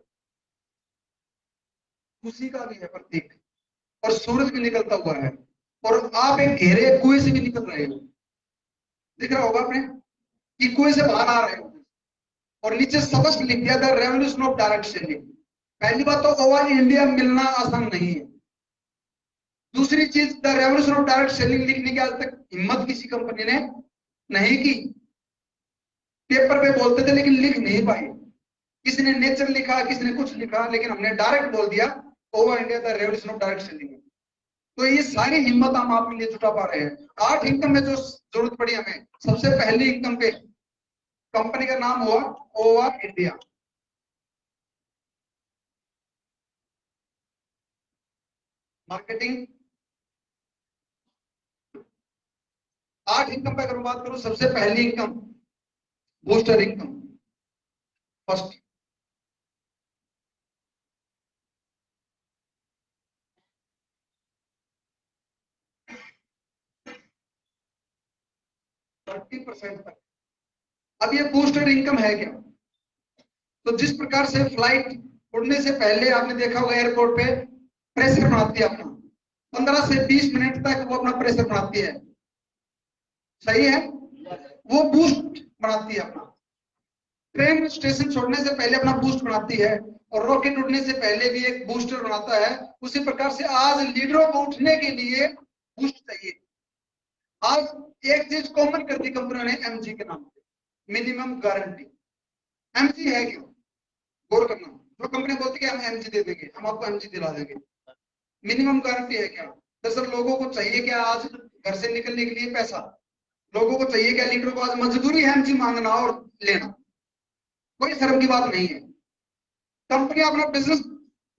खुशी का भी है प्रतीक, और सूरज भी निकलता हुआ है, और आप एक घेरे कुएं से भी निकल रहे हो, दिख रहा होगा आपने कि कुएं से बाहर आ रहे हो। और नीचे सबक लिख दिया था, रेवोल्यूशन ऑफ डायरेक्ट सेलिंग। पहली बात तो ओवा इंडिया मिलना आसान नहीं है। दूसरी चीज, the revolution of direct selling लिखने की आज तक हिम्मत किसी कंपनी ने नहीं की। पेपर पे बोलते थे लेकिन लिख नहीं पाए, किसी ने नेचर लिखा, किसी ने कुछ लिखा, लेकिन हमने डायरेक्ट बोल दिया ओवा India the revolution of direct selling. तो ये सारी हिम्मत हम आपके लिए जुटा पा रहे हैं। 8 इनकम में जो जरूरत पड़ी हमें, सबसे पहली इनकम पे कंपनी का नाम हुआ ओवा इंडिया। मार्केटिंग। 8 इनकम पे अगर मैं बात करूं, सबसे पहली इनकम बूस्टर इनकम फर्स्ट। तक। अब ये बूस्टर इनकम है क्या? तो जिस प्रकार से फ्लाइट उड़ने से पहले आपने देखा होगा एयरपोर्ट पे प्रेशर बनाती है अपना, 15 से 20 मिनट तक वो अपना प्रेशर बनाती है, सही है? वो बूस्ट बनाती है अपना। ट्रेन स्टेशन छोड़ने से पहले अपना बूस्ट बनाती है, और रॉकेट उड़ने से पहले भी एक बूस्टर बनाता है। उसी प्रकार से आज लीडरों को उठने के लिए बूस्ट चाहिए। आज एक चीज कॉमन कर दी कंपनियों ने एमजी के नाम पे, मिनिमम गारंटी। एमजी है क्या? गौर करना। जो कंपनी बोलती है हम एमजी दे देंगे, हम आपको एमजी दिला देंगे, मिनिमम गारंटी है क्या? दरअसल लोगों को चाहिए क्या? आज घर से निकलने के लिए पैसा। लोगों को चाहिए क्या? लीडर को आज मजबूरी है एमजी मांगना और लेना, कोई शर्म की बात नहीं है। कंपनी अपना बिजनेस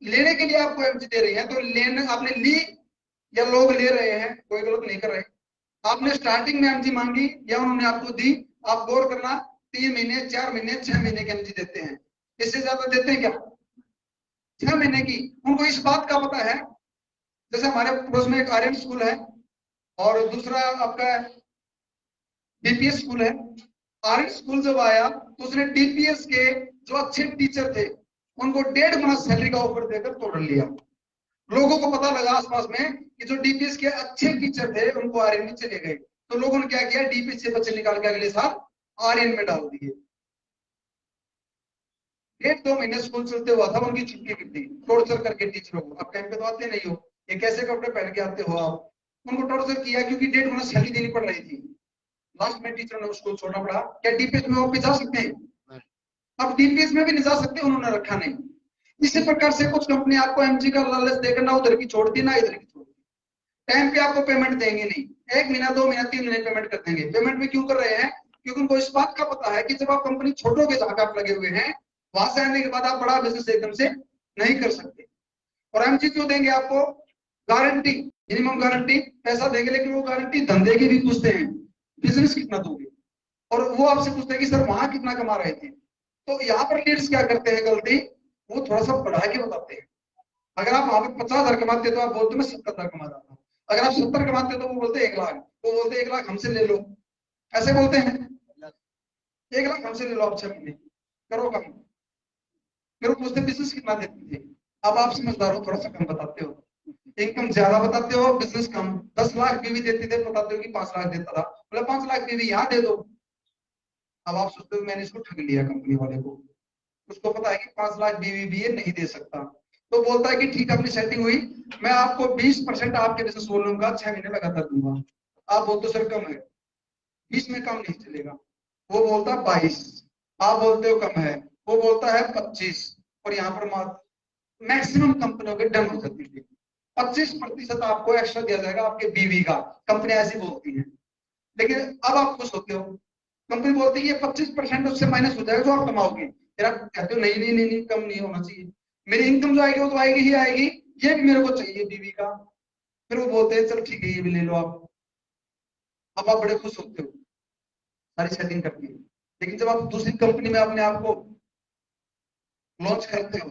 लेने के लिए आपको एमजी दे रही है, तो लेने आपने ली या लोग ले रहे हैं, कोई गलत नहीं कर रहे। आपने स्टार्टिंग में एमजी मांगी या उन्होंने आपको दी, आप गौर करना, 3 महीने 4 महीने 6 महीने की एमजी देते हैं। इससे ज्यादा देते हैं क्या? 6 महीने की। उनको इस बात का पता है, जैसे हमारे पड़ोस में एक आर्यन स्कूल है और दूसरा आपका डीपीएस स्कूल है। आर्यन स्कूल जब आया तो उसने डीपीएस के जो अच्छे टीचर थे उनको 1.5 गुना सैलरी का ऑफर देकर तोड़ लिया। लोगों को पता लगा आसपास में कि जो डीपीएस के अच्छे टीचर थे उनको आर्यन में चले गए, तो लोगों ने क्या किया? डीपीएस से बच्चे निकाल के अगले साल आर्यन में डाल दिए। 1.5-2 महीने स्कूल चलते हुआ था, उनकी छुट्टी कर दी टॉर्चर करके टीचरों को। आप टाइम पे तो आते नहीं हो, ये कैसे कपड़े पहन के आते हो आप? उनको टॉर्चर किया क्योंकि 1.5 गुना सैलरी देनी पड़ रही थी। लास्ट में टीचर ने स्कूल छोड़ना पड़ा। क्या डीपीएस में वापस जा सकते हैं? अब डीपीएस में भी नहीं जा सकते, उन्होंने रखा नहीं। इसी प्रकार से कुछ कंपनी आपको एमजी का लालच देकर ना उधर की छोड़ती ना इधर की छोड़ती। टाइम पे आपको पेमेंट देंगे नहीं, 1 महीना 2 महीना 3 महीने पेमेंट कर देंगे। पेमेंट भी क्यों कर रहे हैं? क्योंकि उनको इस बात का पता है कि जब आप कंपनी छोड़ोगे जहां आप लगे हुए हैं, वहां से आने के बाद आप बड़ा बिजनेस एकदम से नहीं कर सकते। और एमजी क्यों देंगे आपको? गारंटी, मिनिमम गारंटी पैसा देंगे, लेकिन वो गारंटी धंधे की भी पूछते हैं, बिजनेस कितना दोगे, और वो आपसे पूछते हैं कि सर वहां कितना कमा रहे थे। तो यहाँ पर लीडर्स क्या करते हैं गलती? वो थोड़ा सा बढ़ा के बताते हैं। अगर आप वहां पे 50,000 कमाते तो आप बोलते मैं 70,000 कमा रहा हूँ। अगर आप 70 कमाते तो वो बोलते 1 लाख, वो बोलते 1 लाख हमसे ले लो, ऐसे बोलते हैं। 1 लाख हमसे ले लो आप 6 महीने करो कम। फिर वो पूछते बिजनेस कितना देते थे। अब आप समझदार हो, थोड़ा सा कम बताते हो, इनकम ज्यादा बताते हो, बिजनेस कम। 10 लाख बीवी देते थे, बताते हो कि 5 लाख देता था, बोले 5 लाख बीवी यहाँ दे दो। अब आप सोचते हो मैंने इसको ठग लिया कंपनी वाले को, उसको पता है कि 5 लाख बीवी भी ये नहीं दे सकता, तो बोलता है कि ठीक है अपनी सेटिंग हुई, मैं आपको 20% आपके बिजनेस वॉल्यूम का 6 महीने लगातार दूंगा। आप बोलते हो सर कम है, 20 में कम नहीं चलेगा। वो बोलता 22, आप बोलते हो कम है, वो बोलता है 25। और यहाँ पर मैक्सिमम कंपनियों के डन हो जाती है, 25% आपको एक्स्ट्रा दिया जाएगा आपके बीवी का। कंपनी ऐसी बोलती है, लेकिन अब आप खुश होते हो। कंपनी बोलती है ये 25% उससे माइनस हो जाएगा जो आप कमाओगे, फिर आप कहते हो नहीं नहीं नहीं नहीं, कम नहीं होना चाहिए, मेरी इनकम जो आएगी वो तो आएगी ही आएगी, ये भी मेरे को चाहिए बीवी का। फिर वो बोलते हैं चलो ठीक है ये भी ले लो आप। अब आप बड़े खुश होते हो, सारी सेटिंग करती है। लेकिन जब आप दूसरी कंपनी में अपने आप को लॉन्च करते हो,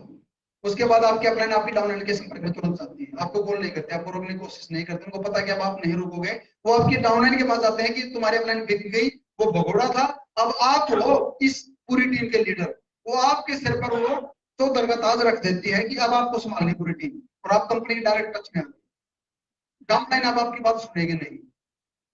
उसके बाद आपके अपलाइन आपकी डाउनलाइन के संपर्क में तुरंत आती है, आपको कॉल नहीं करते, आपको रोकने की कोशिश नहीं करते, उनको पता है कि अब आप नहीं रुकोगे। वो आपकी डाउनलाइन के पास आते हैं कि तुम्हारी अपलाइन बिक गई, वो भगोड़ा था, अब आप हो इस पूरी टीम के लीडर। वो आपके सिर पर वो तो दरगताज रख देती है कि अब आपको संभालनी पूरी टीम, और आप कंपनी के डायरेक्ट टच में आते। डाउनलाइन अब आपकी बात सुनेगी नहीं।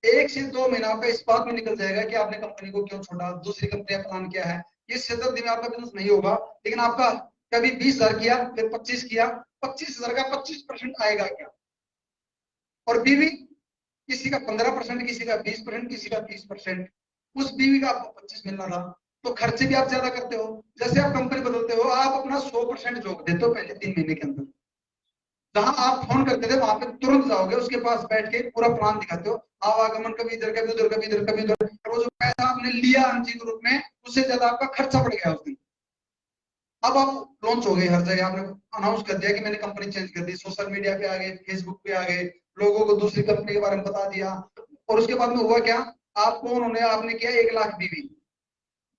1 से 2 महीना आपका इस बात में निकल जाएगा कि आपने कंपनी को क्यों छोड़ा, दूसरी कंपनी का प्लान क्या है। ये 7 दिन में आपका बिजनेस नहीं होगा, लेकिन आपका कभी 20,000 किया, फिर 25 किया, 25,000 का 25% आएगा क्या? और बीवी, किसी का 15%, किसी का 20%, किसी का 30%, उस बीवी का आपको 25 मिलना था। तो खर्चे भी आप ज्यादा करते हो। जैसे आप कंपनी बदलते हो, आप अपना 100% जोड़ देते हो पहले 3 महीने के अंदर। जहां आप फोन करते थे वहां पे तुरंत जाओगे, उसके पास बैठ के पूरा प्लान दिखाते हो, आवागमन कभी इधर कभी उधर कभी इधर कभी उधर। वो जो पैसा आपने लिया एमजी ग्रुप में, उससे ज्यादा आपका खर्चा बढ़ गया उस दिन। अब आप लॉन्च हो गए हर जगह, आपने अनाउंस कर दिया कि मैंने कंपनी चेंज कर दी, सोशल मीडिया पे आ गए, फेसबुक पे आ गए, लोगों को दूसरी कंपनी के बारे में बता दिया। और उसके बाद में हुआ क्या, आपको उन्होंने आपने किया 1 लाख बीवी,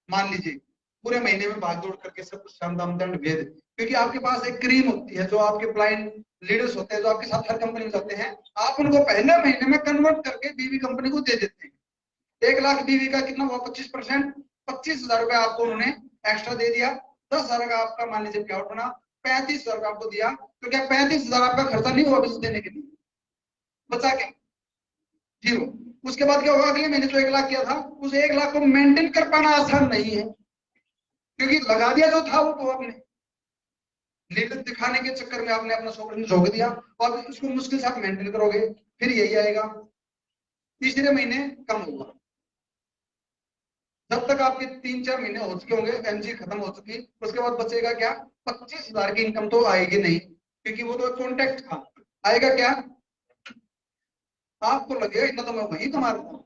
मान लीजिए पूरे महीने में भाग दौड़ करके सब कुछ साम दाम दंड भेद, क्योंकि आपके पास एक क्रीम होती है जो आपके ब्लाइंड लीडर्स होते हैं जो आपके साथ हर कंपनी में जाते हैं, आप उनको पहले महीने में कन्वर्ट करके बीवी कंपनी को दे देते हैं। 1 लाख बीवी का कितना हुआ, 25%, 25,000 रुपए आपको उन्होंने एक्स्ट्रा दे दिया। 10,000 का आपका मान लीजिए पे आउट बना, 35,000 का आपको दिया, तो क्या 35,000 आपका खर्चा नहीं हुआ बिजनेस देने के लिए, बचा क्या, जीरो। उसके बाद क्या होगा, अगले महीने जो 1 लाख किया था उस 1 लाख को मेंटेन कर पाना आसान नहीं है, क्योंकि लगा दिया जो था वो तो आपने लीडर दिखाने के चक्कर में आपने अपना 100% झोंक दिया, और उसको मुश्किल से आप मेंटेन करोगे, फिर यही आएगा। तीसरे महीने कम होगा, जब तक आपके 3-4 महीने हो चुके होंगे, एमजी खत्म हो चुकी, उसके बाद बचेगा क्या, 25,000 की इनकम तो आएगी नहीं, क्योंकि वो तो कॉन्टेक्ट था। आएगा क्या, आपको लगेगा इतना तो मैं वही कमा रहा हूं,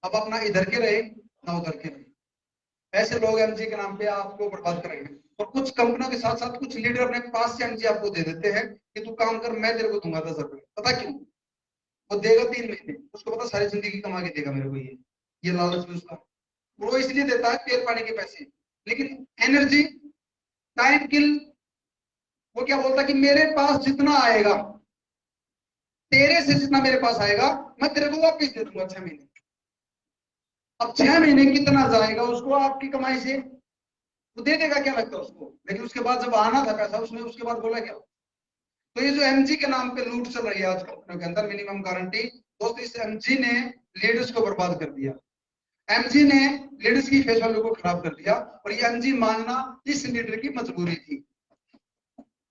अब अपना इधर के रहे ना उधर के रहे। ऐसे लोग एमजी के नाम पे आपको बर्बाद करेंगे। और कुछ कंपनियों के साथ साथ कुछ लीडर अपने पास से एमजी आपको दे देते हैं कि तू काम कर, मैं तेरे को दूंगा 10,000 रुपए। पता क्यों, वो देगा 3 महीने, उसको पता सारी जिंदगी कमा के देगा मेरे को, ये लालच भी उसका। वो इसलिए देता है तेल पानी के पैसे, लेकिन एनर्जी, टाइम किल, वो क्या बोलता है कि मेरे पास जितना आएगा, तेरे से जितना मेरे पास आएगा मैं तेरे को वापस दे दूंगा 6 महीने। अब 6 महीने कितना जाएगा उसको आपकी कमाई से, वो दे देगा, क्या लगता है उसको, लेकिन उसके बाद जब आना था पैसा, उसने उसके बाद बोला क्या। तो ये जो एमजी के नाम पे लूट चल रही है आज कंपनियों के अंदर, मिनिमम गारंटी, दोस्त इस एमजी ने लीडर्स को बर्बाद कर दिया, एमजी ने लीडर्स की फेस वैल्यू को खराब कर दिया, और ये एमजी मांगना इस लीडर की मजबूरी थी,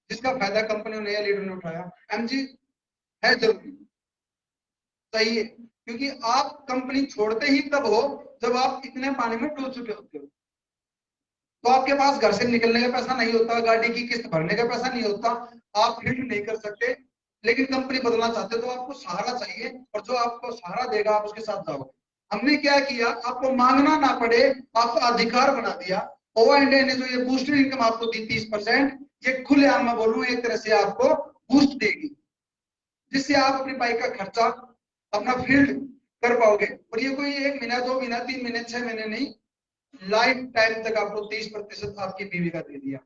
जिसका फायदा कंपनियों ने या लीडर ने उठाया। एमजी है जरूरी, सही है, क्योंकि आप कंपनी छोड़ते ही तब हो जब आप इतने पानी में डूब चुके होते हो, तो आपके पास घर से निकलने का पैसा नहीं होता, गाड़ी की किस्त भरने का पैसा नहीं होता, आप फील्ड नहीं कर सकते, लेकिन कंपनी बदलना चाहते हो तो आपको सहारा चाहिए, और जो आपको सहारा देगा आप उसके साथ जाओगे। हमने क्या किया, आपको मांगना ना पड़े, आपको अधिकार बना दिया। ओआईएनडीए ने जो ये बूस्टर इनकम आपको दी 30%, ये खुलेआम मैं बोलूं एक तरह से आपको बूस्ट देगी, जिससे आप अपनी बाइक का खर्चा, अपना फील्ड कर पाओगे। और ये कोई 1 महीना 2 महीना 3 महीने 6 महीने नहीं, लाइफ टाइम तक आपको 30% आपकी बीवी का दे दिया।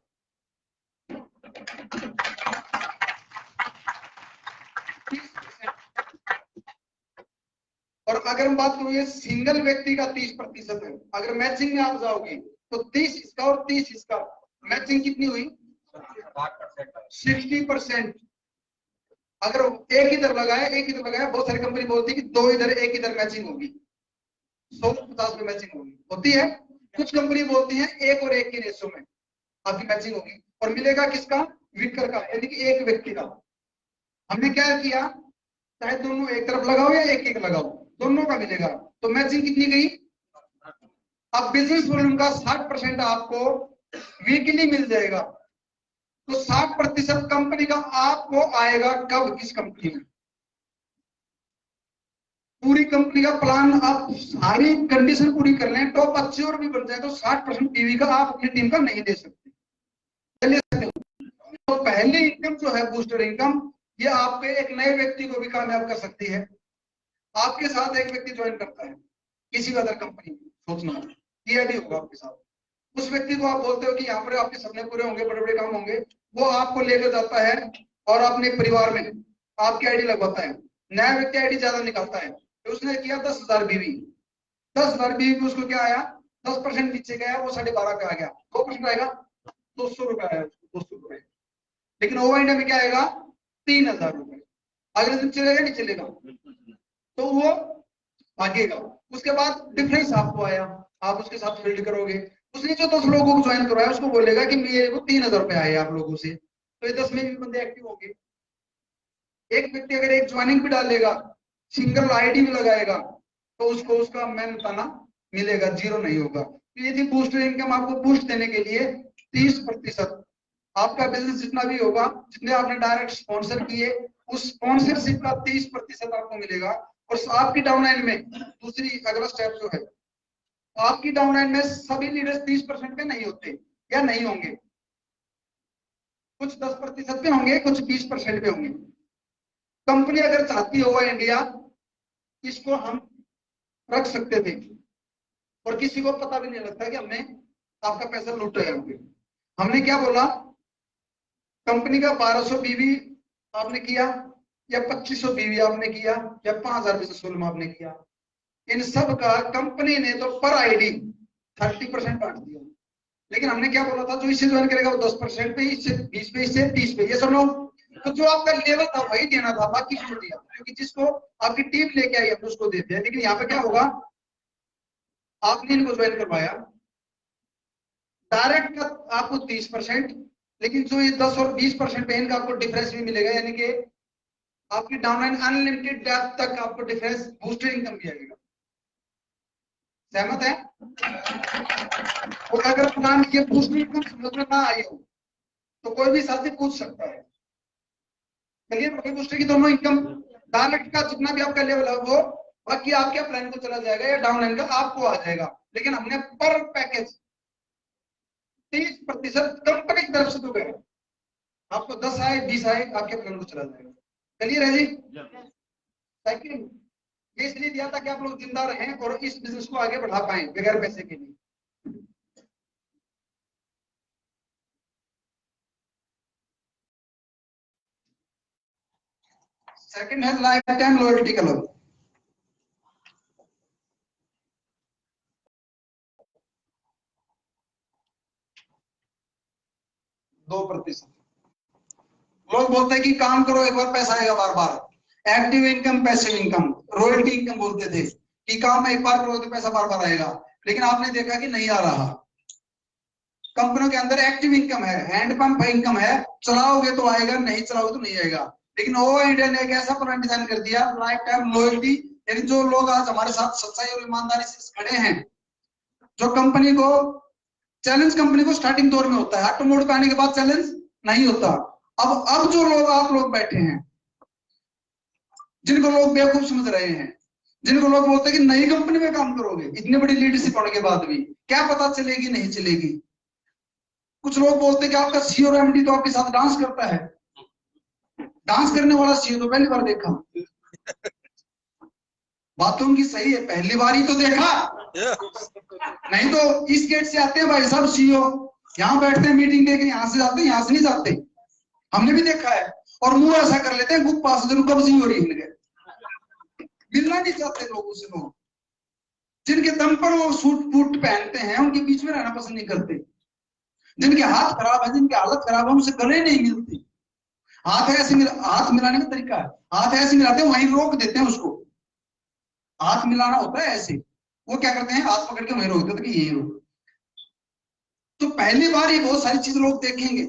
और अगर हम बात करूं ये सिंगल व्यक्ति का 30% है, अगर मैचिंग में आप जाओगे तो 30 इसका और 30 इसका, मैचिंग कितनी हुई, 60%। अगर एक इधर लगाया एक इधर लगाया, बहुत सारी कंपनी बोलती है कि 2 इधर 1 इधर मैचिंग होगी, 150 में मैचिंग होती है। कुछ कंपनी बोलती है 1 और 1 की रेशो में आपकी मैचिंग होगी, और मिलेगा किसका, विकर का, यानी कि एक व्यक्ति का। हमने क्या किया, चाहे दोनों एक तरफ लगाओ या एक एक लगाओ, दोनों का मिलेगा, तो मैचिंग कितनी गई। अब बिजनेस वॉल्यूम का 60% आपको वीकली मिल जाएगा, तो 60% कंपनी का आपको आएगा कब, किस कंपनी में, पूरी कंपनी का प्लान आप सारी कंडीशन पूरी कर लें, टॉप अच्छे और भी बन जाए, तो 60% पीवी का आप अपनी टीम का नहीं दे सकते, ले सकते हो। तो पहली इनकम जो है बूस्टर इनकम, ये आपके एक नए व्यक्ति को भी कामयाब कर सकती है। आपके साथ एक व्यक्ति ज्वाइन करता है किसी अदर कंपनी में, सोचना ये भी होगा आपके साथ, उस व्यक्ति को आप बोलते हो कि यहाँ पर आपके सपने पूरे होंगे, बड़े बड़े काम होंगे, वो आपको लेकर जाता है और अपने परिवार में आपकी आईडी लगवाता है। नया व्यक्ति आईडी ज्यादा निकालता है, तो उसने किया 10,000 बीवी, 10,000 बीवी में उसको क्या आया, 10% नीचे गया, वो 12.5 पे आ गया, 2% आएगा, 200 रुपए आया, 200 रुपए। लेकिन ओवर में क्या आएगा, 3,000 रुपए। अगले दिन चलेगा नहीं चलेगा, तो वो भागेगा। उसके बाद डिफरेंस आपको आया, आप उसके साथ फील्ड करोगे, उसने जो 10 लोगों को ज्वाइन करवाया उसको बोलेगा कि मेरे को 3,000 रुपए आए आप लोगों से, तो ये 10 में भी बंदे एक्टिव होंगे। एक व्यक्ति अगर एक ज्वाइनिंग भी डालेगा, सिंगल आईडी भी लगाएगा, तो उसको उसका मेन ताना मिलेगा, जीरो नहीं होगा। तो यदि बूस्टर इनकम आपको बूस्ट देने के लिए 30% आपका बिजनेस जितना भी होगा, जितने आपने डायरेक्ट स्पॉन्सर किए, उस स्पॉन्सरशिप का 30% आपको मिलेगा। और आपकी डाउनलाइन में दूसरी अगला स्टेप जो है, आपकी डाउनलाइन में सभी लीडर्स 30% पे नहीं होते, या नहीं होंगे, कुछ 10% पे होंगे, कुछ 20% पे होंगे। कंपनी अगर चाहती हो इंडिया, इसको हम रख सकते थे और किसी को पता भी नहीं लगता कि हमने आपका पैसा लूटा है। हमने क्या बोला, कंपनी का 1200 बीवी आपने किया या 2500 बीवी आपने किया या 5000 बिजनेस वॉल्यूम आपने किया, इन सब का कंपनी ने तो पर आईडी 30% काट दिया। लेकिन हमने क्या बोला था, जो इससे ज्वाइन करेगा वो 10% पे, इससे 20 पे, इससे 30 पे, ये सब लोग तो जो आपका लेवल था वही देना था, बाकी छोड़ दिया, क्योंकि जिसको आपकी टीम लेके आई हमने उसको देते हैं। लेकिन यहाँ पे क्या होगा, आपने इनको ज्वाइन करवाया, डायरेक्ट का आपको 30%, लेकिन जो ये 10 और 20% पे इनका आपको डिफरेंस भी मिलेगा, यानी कि आपकी डाउनलाइन अनलिमिटेड डेप्थ तक आपको डिफरेंस बूस्टेड इनकम भी आएगा। सहमत है? और अगर प्लान ये बूस्टेड इनकम समझ में ना आई हो तो कोई भी साथी पूछ सकता है। क्लियर? बूस्टेड की दोनों इनकम, डायरेक्ट का जितना भी आपका लेवल है वो बाकी आपके प्लान को चला जाएगा या डाउनलाइन का आपको आ जाएगा। लेकिन हमने पर पैकेज 30% कंपनी की तरफ से तो गया, आपको 10 आए 20 आए आपके प्लान को चला जाएगा। क्लियर है जी? सेकंड, ये इसलिए दिया था कि आप लोग जिंदा रहें और इस बिजनेस को आगे बढ़ा पाए बगैर पैसे के लिए। सेकंड है लाइफ टाइम लॉयल्टी क्लब। दो प्रतिशत लोग बोलते हैं कि काम करो एक बार पैसा आएगा बार बार। Active income, passive income, royalty income बोलते थे कि काम एक बार करो तो पैसा बार बार आएगा। लेकिन आपने देखा कि नहीं आ रहा। कंपनियों के अंदर एक्टिव इनकम है, हैंड पंप इनकम है, चलाओगे तो आएगा, नहीं चलाओगे तो नहीं आएगा। लेकिन ओ इंडिया ने एक ऐसा प्लान डिजाइन कर दिया, लाइफ टाइम लॉयल्टी, यानी जो लोग आज हमारे साथ सच्चाई और ईमानदारी से खड़े हैं, जो कंपनी को चैलेंज, कंपनी को स्टार्टिंग दौर में होता है, ऑटो मोड पे आने के बाद चैलेंज नहीं होता। अब जो लोग आप लोग बैठे हैं, जिनको लोग बेवकूफ समझ रहे हैं, जिनको लोग बोलते हैं कि नई कंपनी में काम करोगे, इतनी बड़ी लीडरशिप होने के बाद भी क्या पता चलेगी नहीं चलेगी। कुछ लोग बोलते हैं कि आपका सीईओ और एमडी तो आपके साथ डांस करता है। डांस करने वाला सीईओ तो पहली बार देखा। बातों की सही है, पहली बार ही तो देखा, नहीं तो इस गेट से आते हैं भाई साहब सीईओ, यहाँ बैठते हैं मीटिंग देके, यहाँ से जाते हैं, यहाँ से नहीं जाते। हमने भी देखा है। और मुंह ऐसा कर लेते हैं गुप्पा से, कब सीईओ रही गए, मिलना नहीं चाहते लोग उसे। लोग जिनके दम पर वो सूट बूट पहनते हैं उनके बीच में रहना पसंद नहीं करते। जिनके हाथ खराब है, जिनकी हालत खराब है, उनसे गले नहीं मिलती। हाथ ऐसे हाथ मिलाने का तरीका है, हाथ ऐसे मिलाते हैं वहीं रोक देते हैं उसको। हाथ मिलाना होता है ऐसे, वो क्या करते हैं हाथ पकड़ के वहीं रोक देते हैं कि यही रोक। तो पहली बार ये बहुत सारी चीज लोग देखेंगे।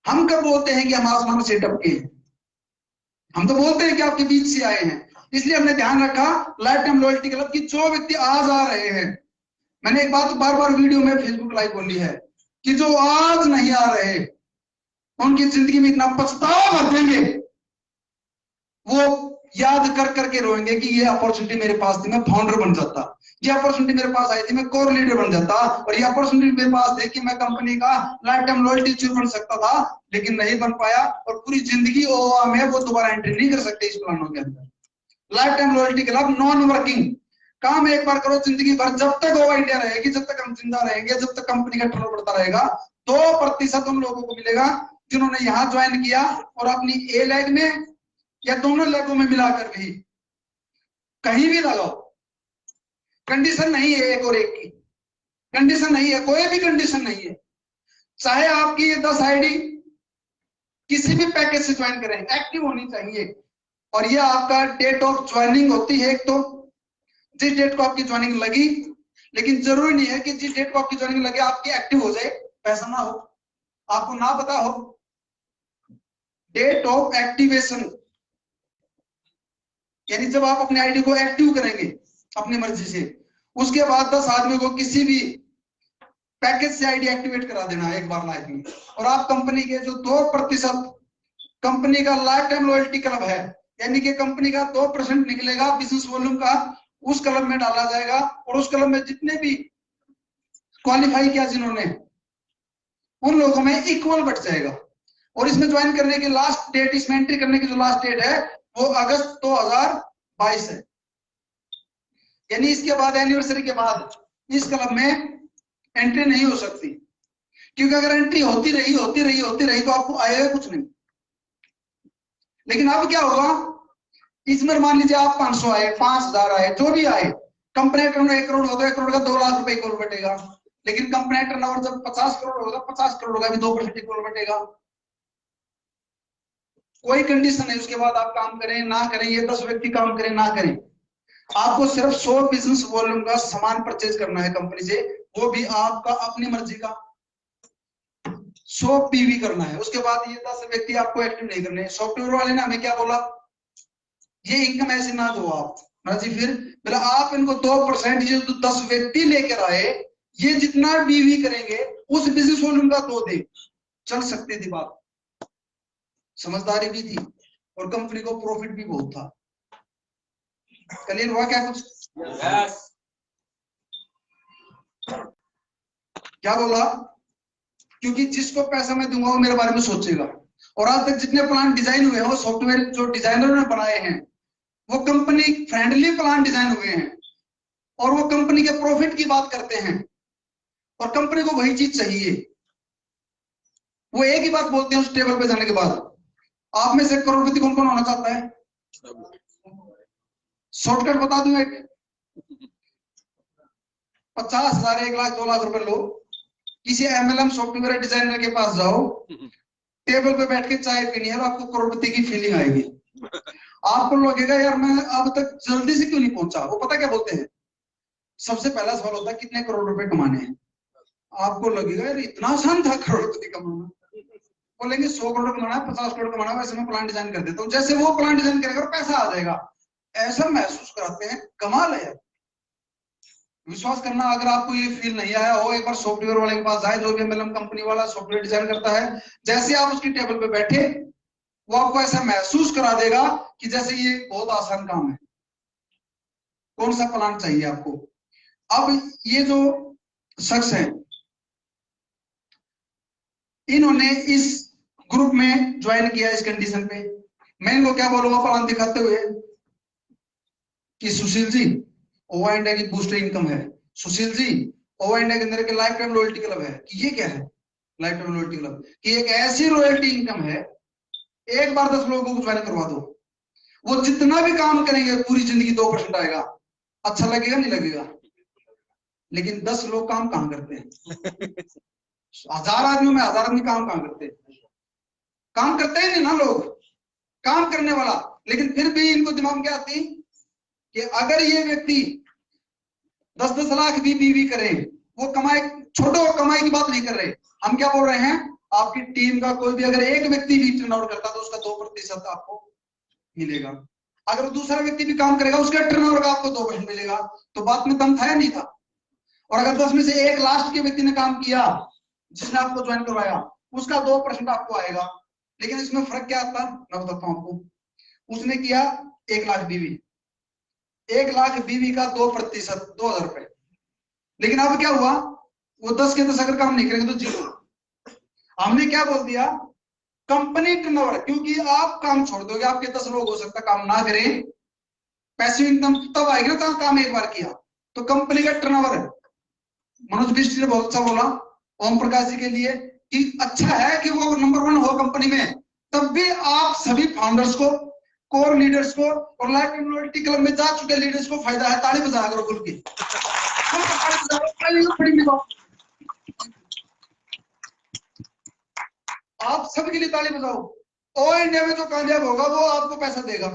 हम कब बोलते हैं कि हम आसमान से टपके हैं? हम तो बोलते हैं कि आपके बीच से आए हैं। इसलिए हमने ध्यान रखा लाइफ टाइम लॉयल्टी क्लब की जो व्यक्ति आज आ रहे हैं, मैंने एक बात बार बार वीडियो में फेसबुक लाइव बोली है कि जो आज नहीं आ रहे उनकी जिंदगी में इतना पछतावा भर देंगे, वो याद कर करके रोएंगे कि ये अपॉर्चुनिटी मेरे पास थी, मैं फाउंडर बन जाता। ये अपॉर्चुनिटी मेरे पास आई थी, मैं कोर लीडर बन जाता। और ये अपॉर्चुनिटी मेरे पास थी कि मैं कंपनी का लाइफ टाइम लॉयल्टी चीफ बन सकता था, लेकिन नहीं बन पाया। और पूरी जिंदगी ओआ में वो दोबारा एंट्री नहीं कर सकते इस प्लानों के अंदर। Life time loyalty club non working काम एक बार करो जिंदगी भर, जब तक ओवा इंडिया रहेगी, जब तक हम जिंदा रहेंगे, जब तक कंपनी का टर्नओवर बढ़ता रहेगा। 2% उन लोगों को मिलेगा जिन्होंने यहाँ ज्वाइन किया और अपनी ए लेग में या दोनों लेगों में मिलाकर भी कहीं भी लगाओ। कंडीशन नहीं है एक और एक की, कंडीशन नहीं है, कोई भी कंडीशन नहीं है। चाहे आपकी ये 10 आईडी किसी भी पैकेज से ज्वाइन करें, एक्टिव होनी चाहिए। और ये आपका डेट ऑफ ज्वाइनिंग होती है, एक तो जिस डेट को आपकी ज्वाइनिंग लगी। लेकिन जरूरी नहीं है कि जिस डेट को आपकी ज्वाइनिंग लगे आपकी एक्टिव हो जाए, पैसा ना हो, आपको ना पता हो। डेट ऑफ एक्टिवेशन यानी जब आप अपने आईडी को एक्टिव करेंगे अपनी मर्जी से, उसके बाद 10 आदमी को किसी भी पैकेज से आईडी एक्टिवेट करा देना एक बार लाइफ में। और आप कंपनी के जो 2% कंपनी का लाइफ टाइम लॉयल्टी क्लब है, यानी कि कंपनी का 2% निकलेगा बिजनेस वॉल्यूम का, उस क्लब में डाला जाएगा। और उस क्लब में जितने भी क्वालिफाई किया जिन्होंने, उन लोगों में इक्वल बढ़ जाएगा। और इसमें ज्वाइन करने की लास्ट डेट, इसमें एंट्री करने की जो लास्ट डेट है वो अगस्त 2022 है। यानी इसके बाद, एनिवर्सरी के बाद इस क्लब में एंट्री नहीं हो सकती, क्योंकि अगर एंट्री होती रही तो आपको आएगा कुछ नहीं। लेकिन अब क्या होगा, इसमें मान लीजिए आप 500 आए, 5000 आए, जो भी आए, कंपनी टर्नओवर 1 करोड़ होता है, 1 करोड़ का 2 लाख रुपए इक्वल बटेगा। लेकिन कंपनी टर्नओवर जब 50 करोड़ होगा, 50 करोड़ का भी 2% इक्वल बटेगा। कोई कंडीशन नहीं, उसके बाद आप काम करें ना करें, ये 10 व्यक्ति काम करें ना करें, आपको सिर्फ 100 बिजनेस वॉल्यूम का सामान परचेज करना है कंपनी से, वो भी आपका अपनी मर्जी का 100 पीवी करना है। उसके बाद ये 10 व्यक्ति आपको एक्टिव नहीं करने। सॉफ्टवेयर वाले ने हमें क्या बोला, ये इनकम ऐसे ना दो आप मर्जी, फिर बोला आप इनको 2%, ये जो 10 व्यक्ति लेकर आए, ये जितना बीवी करेंगे उस बिजनेस वॉल्यूम का 2 दे। चल सकती थी बात, समझदारी भी थी, और कंपनी को प्रॉफिट भी बहुत था। क्लियर हुआ क्या कुछ? yes. क्या बोला, क्योंकि जिसको पैसा मैं दूंगा वो मेरे बारे में सोचेगा। और आज तक जितने प्लान डिजाइन हुए हैं, वो सॉफ्टवेयर जो डिजाइनरों ने बनाए हैं, वो कंपनी फ्रेंडली प्लान डिजाइन हुए हैं, और वो कंपनी के प्रॉफिट की बात करते हैं, और कंपनी को वही चीज चाहिए। वो एक ही बात बोलते हैं उस टेबल पे जाने के बाद, आप में से करोड़पति कौन कौन होना चाहता है? शॉर्टकट बता दूं एक, 50,000, 1 लाख, 2 लाख रुपए लो, किसी MLM सॉफ्टवेयर डिजाइनर के पास जाओ, टेबल पे बैठ के चाय पीनी है, आपको करोड़पति की फीलिंग आएगी। आपको लगेगा यार मैं अब तक जल्दी से क्यों नहीं पहुंचा। वो पता क्या बोलते हैं, सबसे पहला सवाल होता है कितने करोड़ रुपए कमाने हैं। आपको लगेगा यार इतना आसान था करोड़पति कमाना, बोलेंगे 100 करोड़ कमाना है, 50 करोड़ कमाना है, वैसे मैं प्लान डिजाइन कर देता हूँ। जैसे वो प्लान डिजाइन करेगा और पैसा आ जाएगा, ऐसा महसूस कराते हैं, कमाल है यार। विश्वास करना, अगर आपको ये फील नहीं आया हो, एक बार सॉफ्टवेयर वाले के पास जाए, जो भी MLM कंपनी वाला सॉफ्टवेयर डिजाइन करता है, जैसे आप उसकी टेबल पे बैठे, वो आपको ऐसा महसूस करा देगा कि जैसे ये बहुत आसान काम है। कौन सा प्लान चाहिए आपको? अब ये जो शख्स है, इन्होंने इस ग्रुप में ज्वाइन किया इस कंडीशन पे। मैं इनको क्या बोलूंगा प्लान दिखाते हुए कि सुशील जी, ओवा इंडिया की बूस्टर इनकम है। सुशील जी, ओवा इंडिया के अंदर के लाइफ टाइम लॉयल्टी क्लब है। कि ये क्या है लाइफ टाइम लॉयल्टी क्लब? कि एक ऐसी रॉयल्टी इनकम है, एक बार 10 लोगों को ज्वाइन करवा दो, वो जितना भी काम करेंगे पूरी जिंदगी 2% आएगा। अच्छा लगेगा नहीं लगेगा? लेकिन 10 लोग काम कहां करते हैं? 1000 आदमियों में 1000 आदमी काम कहां करते हैं? काम करते ही नहीं ना लोग, काम करने वाला। लेकिन फिर भी इनको दिमाग में क्या आती कि अगर ये व्यक्ति 10-10 लाख भी बीवी करे, वो कमाए, छोड़ो कमाई की बात नहीं कर रहे, हम क्या बोल रहे हैं, आपकी टीम का कोई भी अगर एक व्यक्ति भी टर्नओवर करता तो उसका 2% आपको मिलेगा। अगर दूसरा व्यक्ति भी काम करेगा, उसका टर्नओवर का आपको 2% मिलेगा। तो बात में दम था या नहीं था? और अगर 10 में से एक लास्ट के व्यक्ति ने काम किया, जिसने आपको ज्वाइन करवाया, उसका 2% आपको आएगा। लेकिन इसमें फर्क क्या आता, मैं बताता हूं आपको। उसने किया 1 लाख बीवी, 1 लाख बीवी का 2%, 2000 रुपए। लेकिन अब क्या हुआ, वो 10 के 10 अगर काम नहीं करेंगे तो 0। हमने क्या बोल दिया, कंपनी टर्नओवर, क्योंकि आप काम छोड़ दोगे, आपके 10 लोग हो सकता काम ना करें, पैसिव इनकम तब आएगी ना तो काम एक बार किया। तो कंपनी का टर्नओवर, मनोज बिष्ट ने बहुत अच्छा बोला ओम प्रकाश जी के लिए कि अच्छा है कि वो नंबर 1 हो कंपनी में, तब भी आप सभी फाउंडर्स को, कोर लीडर्स को और लाइफ टाइम लॉयल्टी क्लब में जा चुके लीडर्स को फायदा है। ताली बजाया करो खुल के, आप सबके लिए ताली बजाओ। ओ इंडिया में जो कामयाब होगा वो आपको पैसा देगा।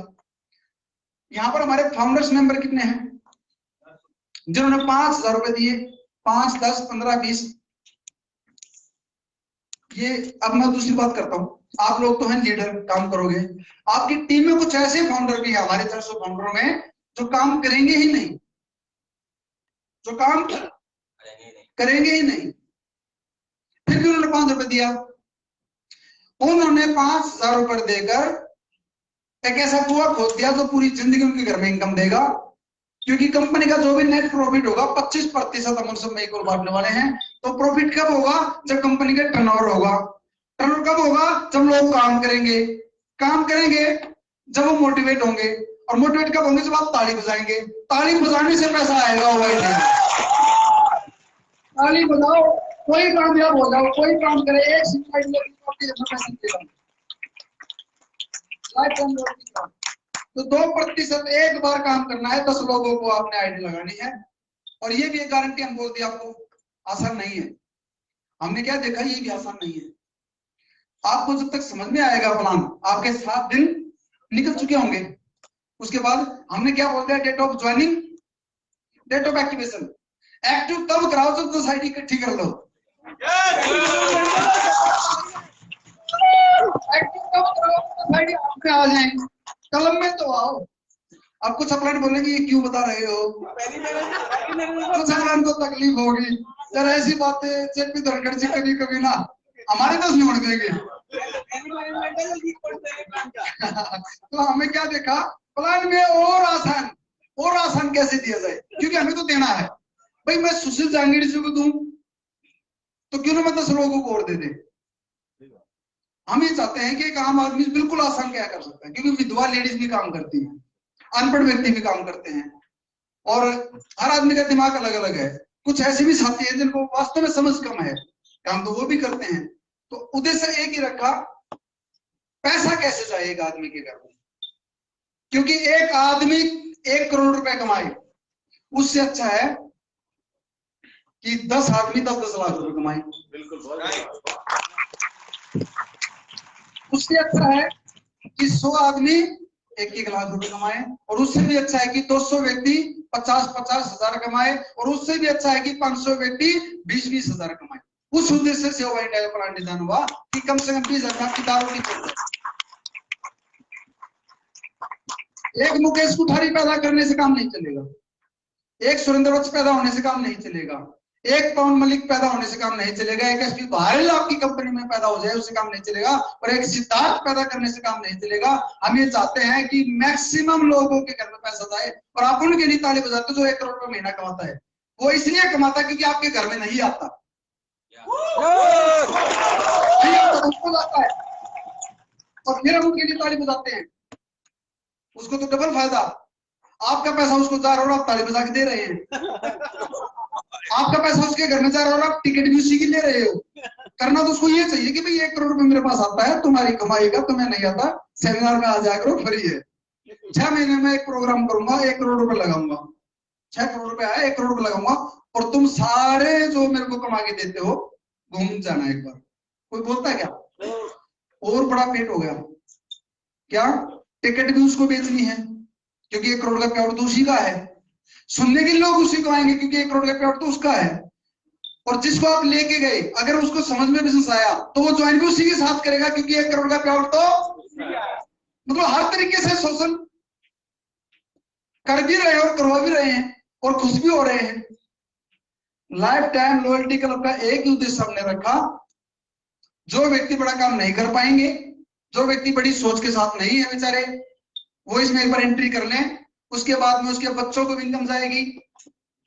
यहाँ पर हमारे फाउंडर्स मेंबर कितने हैं जिन्होंने 5,000 रुपए दिए? 5, 10, 15, 20। ये अब मैं दूसरी बात करता हूं, आप लोग तो हैं लीडर, काम करोगे, आपकी टीम में कुछ ऐसे फाउंडर भी है, हमारे 400 फाउंडरों में, जो काम करेंगे ही नहीं, जो काम करेंगे ही नहीं, फिर भी उन्होंने 5 रुपए दिया। उन्होंने 5,000 रुपए देकर एक ऐसा कुआं खोद दिया जो पूरी जिंदगी उनके घर में इनकम देगा। क्योंकि कंपनी का जो भी नेट प्रॉफिट होगा 25% हम उन सब में इक्वल बांटने वाले हैं। तो प्रॉफिट कब होगा? जब कंपनी का टर्नओवर होगा। टर्नओवर कब होगा? जब लोग काम करेंगे। काम करेंगे जब वो मोटिवेट होंगे, और मोटिवेट कब होंगे? जब आप ताली बजाएंगे। ताली बजाने से पैसा आएगा। वो ताली बजाओ, कोई कामयाब हो जाओ, कोई काम करे, एक तो 2% एक बार काम करना है, 10 लोगों को आपने आईडी लगानी है। और ये भी एक गारंटी हम बोलते हैं आपको, आसान नहीं है। हमने क्या देखा, ये भी आसान नहीं है। आपको जब तक समझ में आएगा प्लान, आपके 7 दिन निकल चुके होंगे। उसके बाद हमने क्या बोलते हैं, date of joining, date of activation. Active तब कराओ जब सोसाइटी इकट्ठी कर लो। एक्टिव तब कराओ सोसाइटी आपके आ जाए, कलम में तो आओ। अब कुछ अपलाइन बोलेंगे ये क्यों बता रहे हो, कुछ अपलाइन को तकलीफ होगी यार, ऐसी बातें जेपी धनखड़ जी कभी कभी ना हमारे तो जोड़ देंगे। तो हमें क्या देखा, प्लान में और आसान कैसे दिया जाए, क्योंकि हमें तो देना है भाई। मैं सुशील जहांगीर जी को दूं तो क्यों ना मैं 10 लोगों को और दे दे। हम ये चाहते हैं कि एक आम आदमी बिल्कुल आसान क्या कर सकता है, क्योंकि विधवा लेडीज भी काम करती हैं, अनपढ़ व्यक्ति भी काम करते हैं, और हर आदमी का दिमाग अलग अलग है। कुछ ऐसे भी साथी हैं जिनको वास्तव में समझ कम है, काम तो वो भी करते हैं। तो उद्देश्य एक ही रखा, पैसा कैसे जाए एक आदमी के घर में। क्योंकि एक आदमी 1 करोड़ रुपए कमाए, उससे अच्छा है कि 10 आदमी 10-10 लाख रुपए कमाए। बिल्कुल, उससे अच्छा है कि 100 आदमी 1-1 लाख रुपए कमाए, और उससे भी अच्छा है कि 200 व्यक्ति 50-50 हजार कमाए, और उससे भी अच्छा है कि 500 व्यक्ति 20-20 हजार कमाए। उस उद्देश्य से वो इंडिया प्लान डिजाइन हुआ कि कम से कम 20,000 की दारू की जरूरत। एक मुकेश कुठारी पैदा करने से काम नहीं चलेगा, एक सुरेंद्र वत्स पैदा होने से काम नहीं चलेगा, एक पवन मलिक पैदा होने से काम नहीं चलेगा, एक एसपी बहारेल आपकी कंपनी में पैदा हो जाए उससे काम नहीं चलेगा, और एक सिद्धार्थ पैदा करने से काम नहीं चलेगा। हम ये चाहते हैं कि मैक्सिमम लोगों के घर में पैसा जाए, और आप उनके लिए ताली बजाते जो 1 करोड़ रुपए महीना कमाता है, वो इसलिए कमाता है क्योंकि आपके घर में नहीं आता, उसको जाता है, और फिर हम उनके लिए ताली बजाते हैं। उसको तो डबल फायदा, आपका पैसा उसको जा रहा है और आप ताली बजा के दे रहे हैं, आपका पैसा उसके घर में जा रहा है और आप टिकट भी उसी की ले रहे हो। करना तो उसको ये चाहिए कि भाई 1 करोड़ रुपए मेरे पास आता है, तुम्हारी कमाई का, तुम्हें नहीं आता, सेमिनार में आ जाया करो, फ्री है। 6 महीने में एक प्रोग्राम करूंगा, 1 करोड़ रुपए लगाऊंगा, 6 करोड़ रुपए आया, 1 करोड़ रुपए लगाऊंगा, और तुम सारे जो मेरे को कमा के देते हो घूम जाना एक बार। कोई बोलता है क्या? और बड़ा पेट हो गया क्या, टिकट भी उसको बेचनी है क्योंकि 1 करोड़ का पेआउट तो उसी का है, सुनने के लोग उसी को आएंगे क्योंकि 1 करोड़ का पेआउट तो उसका है, और जिसको आप लेके गए अगर उसको समझ में बिजनेस आया तो वो ज्वाइन भी उसी के साथ करेगा क्योंकि 1 करोड़ का पेआउट तो मतलब हर तरीके से शोषण कर भी रहे हैं और करवा भी रहे हैं और खुश भी हो रहे हैं। लाइफ टाइम लॉयल्टी क्लब का एक ही उद्देश्य हमने रखा, जो व्यक्ति बड़ा काम नहीं कर पाएंगे, जो व्यक्ति बड़ी सोच के साथ नहीं है बेचारे, वो इसमें एक बार एंट्री कर लें, उसके बाद में उसके बच्चों को भी इनकम जाएगी,